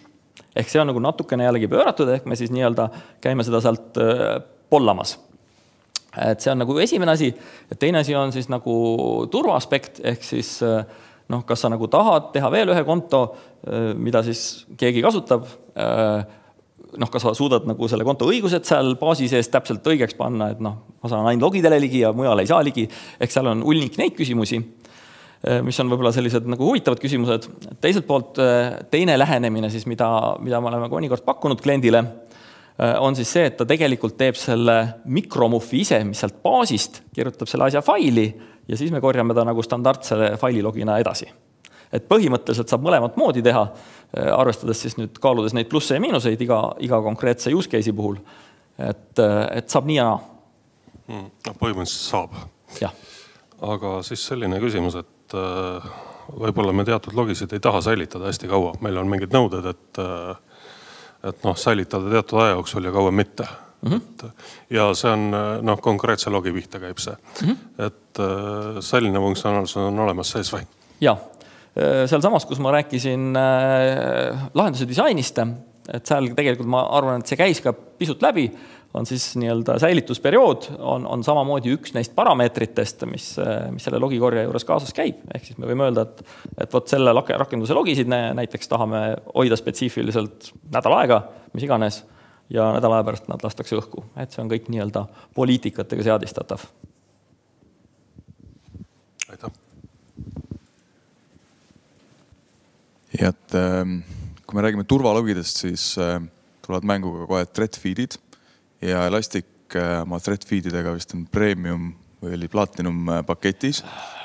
Ehk see on nagu natukene jällegi pööratud, ehk me siis nii-öelda käime seda sealt pollamas. Et see on nagu esimene asi, ja teine asi on siis nagu turvaaspekt, ehk siis kas sa nagu tahad teha veel ühe konto, mida siis keegi kasutab, kas sa suudad nagu selle konto õigused seal baasi sees täpselt õigeks panna, et ma saan ainult logidele ligi ja mujal ei saa ligi, ehk seal on hulnik neid küsimusi, mis on võib-olla sellised nagu huvitavad küsimused. Teiselt poolt teine lähenemine, siis, mida me oleme mõnikord pakkunud kliendile, on siis see, et ta tegelikult teeb selle mikromuffi ise, mis sealt baasist kirjutab selle asja faili ja siis me korjame ta nagu standardse faililogina edasi. Et põhimõtteliselt saab mõlemat moodi teha, arvestades siis nüüd kaaludes neid plusse ja miinuseid iga konkreetse use case'i puhul. Et saab nii ja naa. Põhimõtteliselt saab. Jah. Aga siis selline küsimus, et võib-olla me teatud logisid ei taha säilitada hästi kaua. Meil on mingid nõuded, et säilitada teatud aja jooksul ja kauem mitte. Ja see on konkreetse logi pihta käib see. Et selline funktsionaalsus on olemas sees või? Jah. Seal samas, kus ma rääkisin lahenduse disainist, et seal tegelikult ma arvan, et see käis ka pisut läbi, on siis nii-öelda säilitusperiood, on samamoodi üks neist parameetritest, mis selle logikorja juures kaasas käib. Ehk siis me võime öelda, et võt selle rakenduse logisid näiteks tahame hoida spetsiifiliselt nädal aega, mis iganes, ja nädal aja pärast nad lastakse õhku. Et see on kõik nii-öelda poliitikatega seadistatav. Aitäh. Ja et kui me räägime turvalogidest, siis tulevad mänguga kohe thread feed'id ja Elastic oma thread feed'idega vist on premium või oli platinum paketis.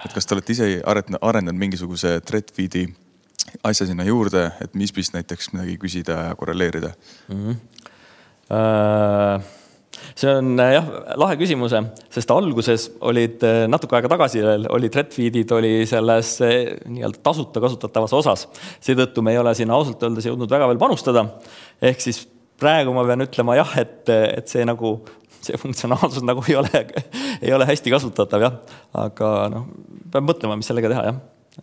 Et kas te olete ise arendanud mingisuguse thread feed'i asja sinna juurde, et mis näiteks midagi küsida ja korreleerida? See on jah, lahe küsimuse, sest alguses olid natuke aega tagasi olid Threadfeedid oli selles nii-öelda tasuta kasutatavas osas. Seetõttu me ei ole siin ausalt öeldes jõudnud väga veel panustada. Ehk siis praegu ma pean ütlema jah, et see funktsionaalsus nagu ei ole hästi kasutatav, jah. Aga peab mõtlema, mis sellega teha, jah.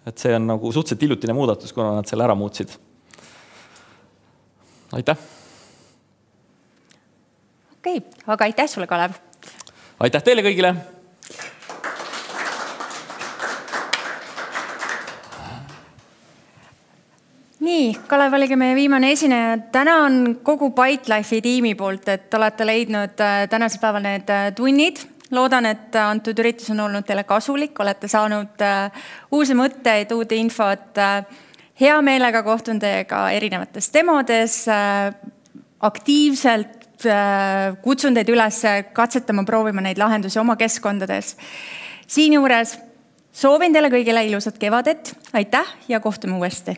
Et see on nagu suhteliselt hiljutine muudatus, kuna nad selle ära muutsid. Aitäh! Okei, aga aitäh sulle, Kalev! Aitäh teile kõigile! Nii, Kalev oligi meie viimane esineja. Täna on kogu ByteLife'i tiimi poolt, et olete leidnud tänasel päeval need tunnid. Loodan, et antud üritus on olnud teile kasulik. Olete saanud uusi mõtteid, uut infot. Hea meelega kohtun teiega erinevates demodes. Aktiivselt kutsun teid üles katsetama, proovima neid lahendusi oma keskkondades. Siin juures soovin teile kõigile ilusat kevadet. Aitäh ja kohtume uuesti!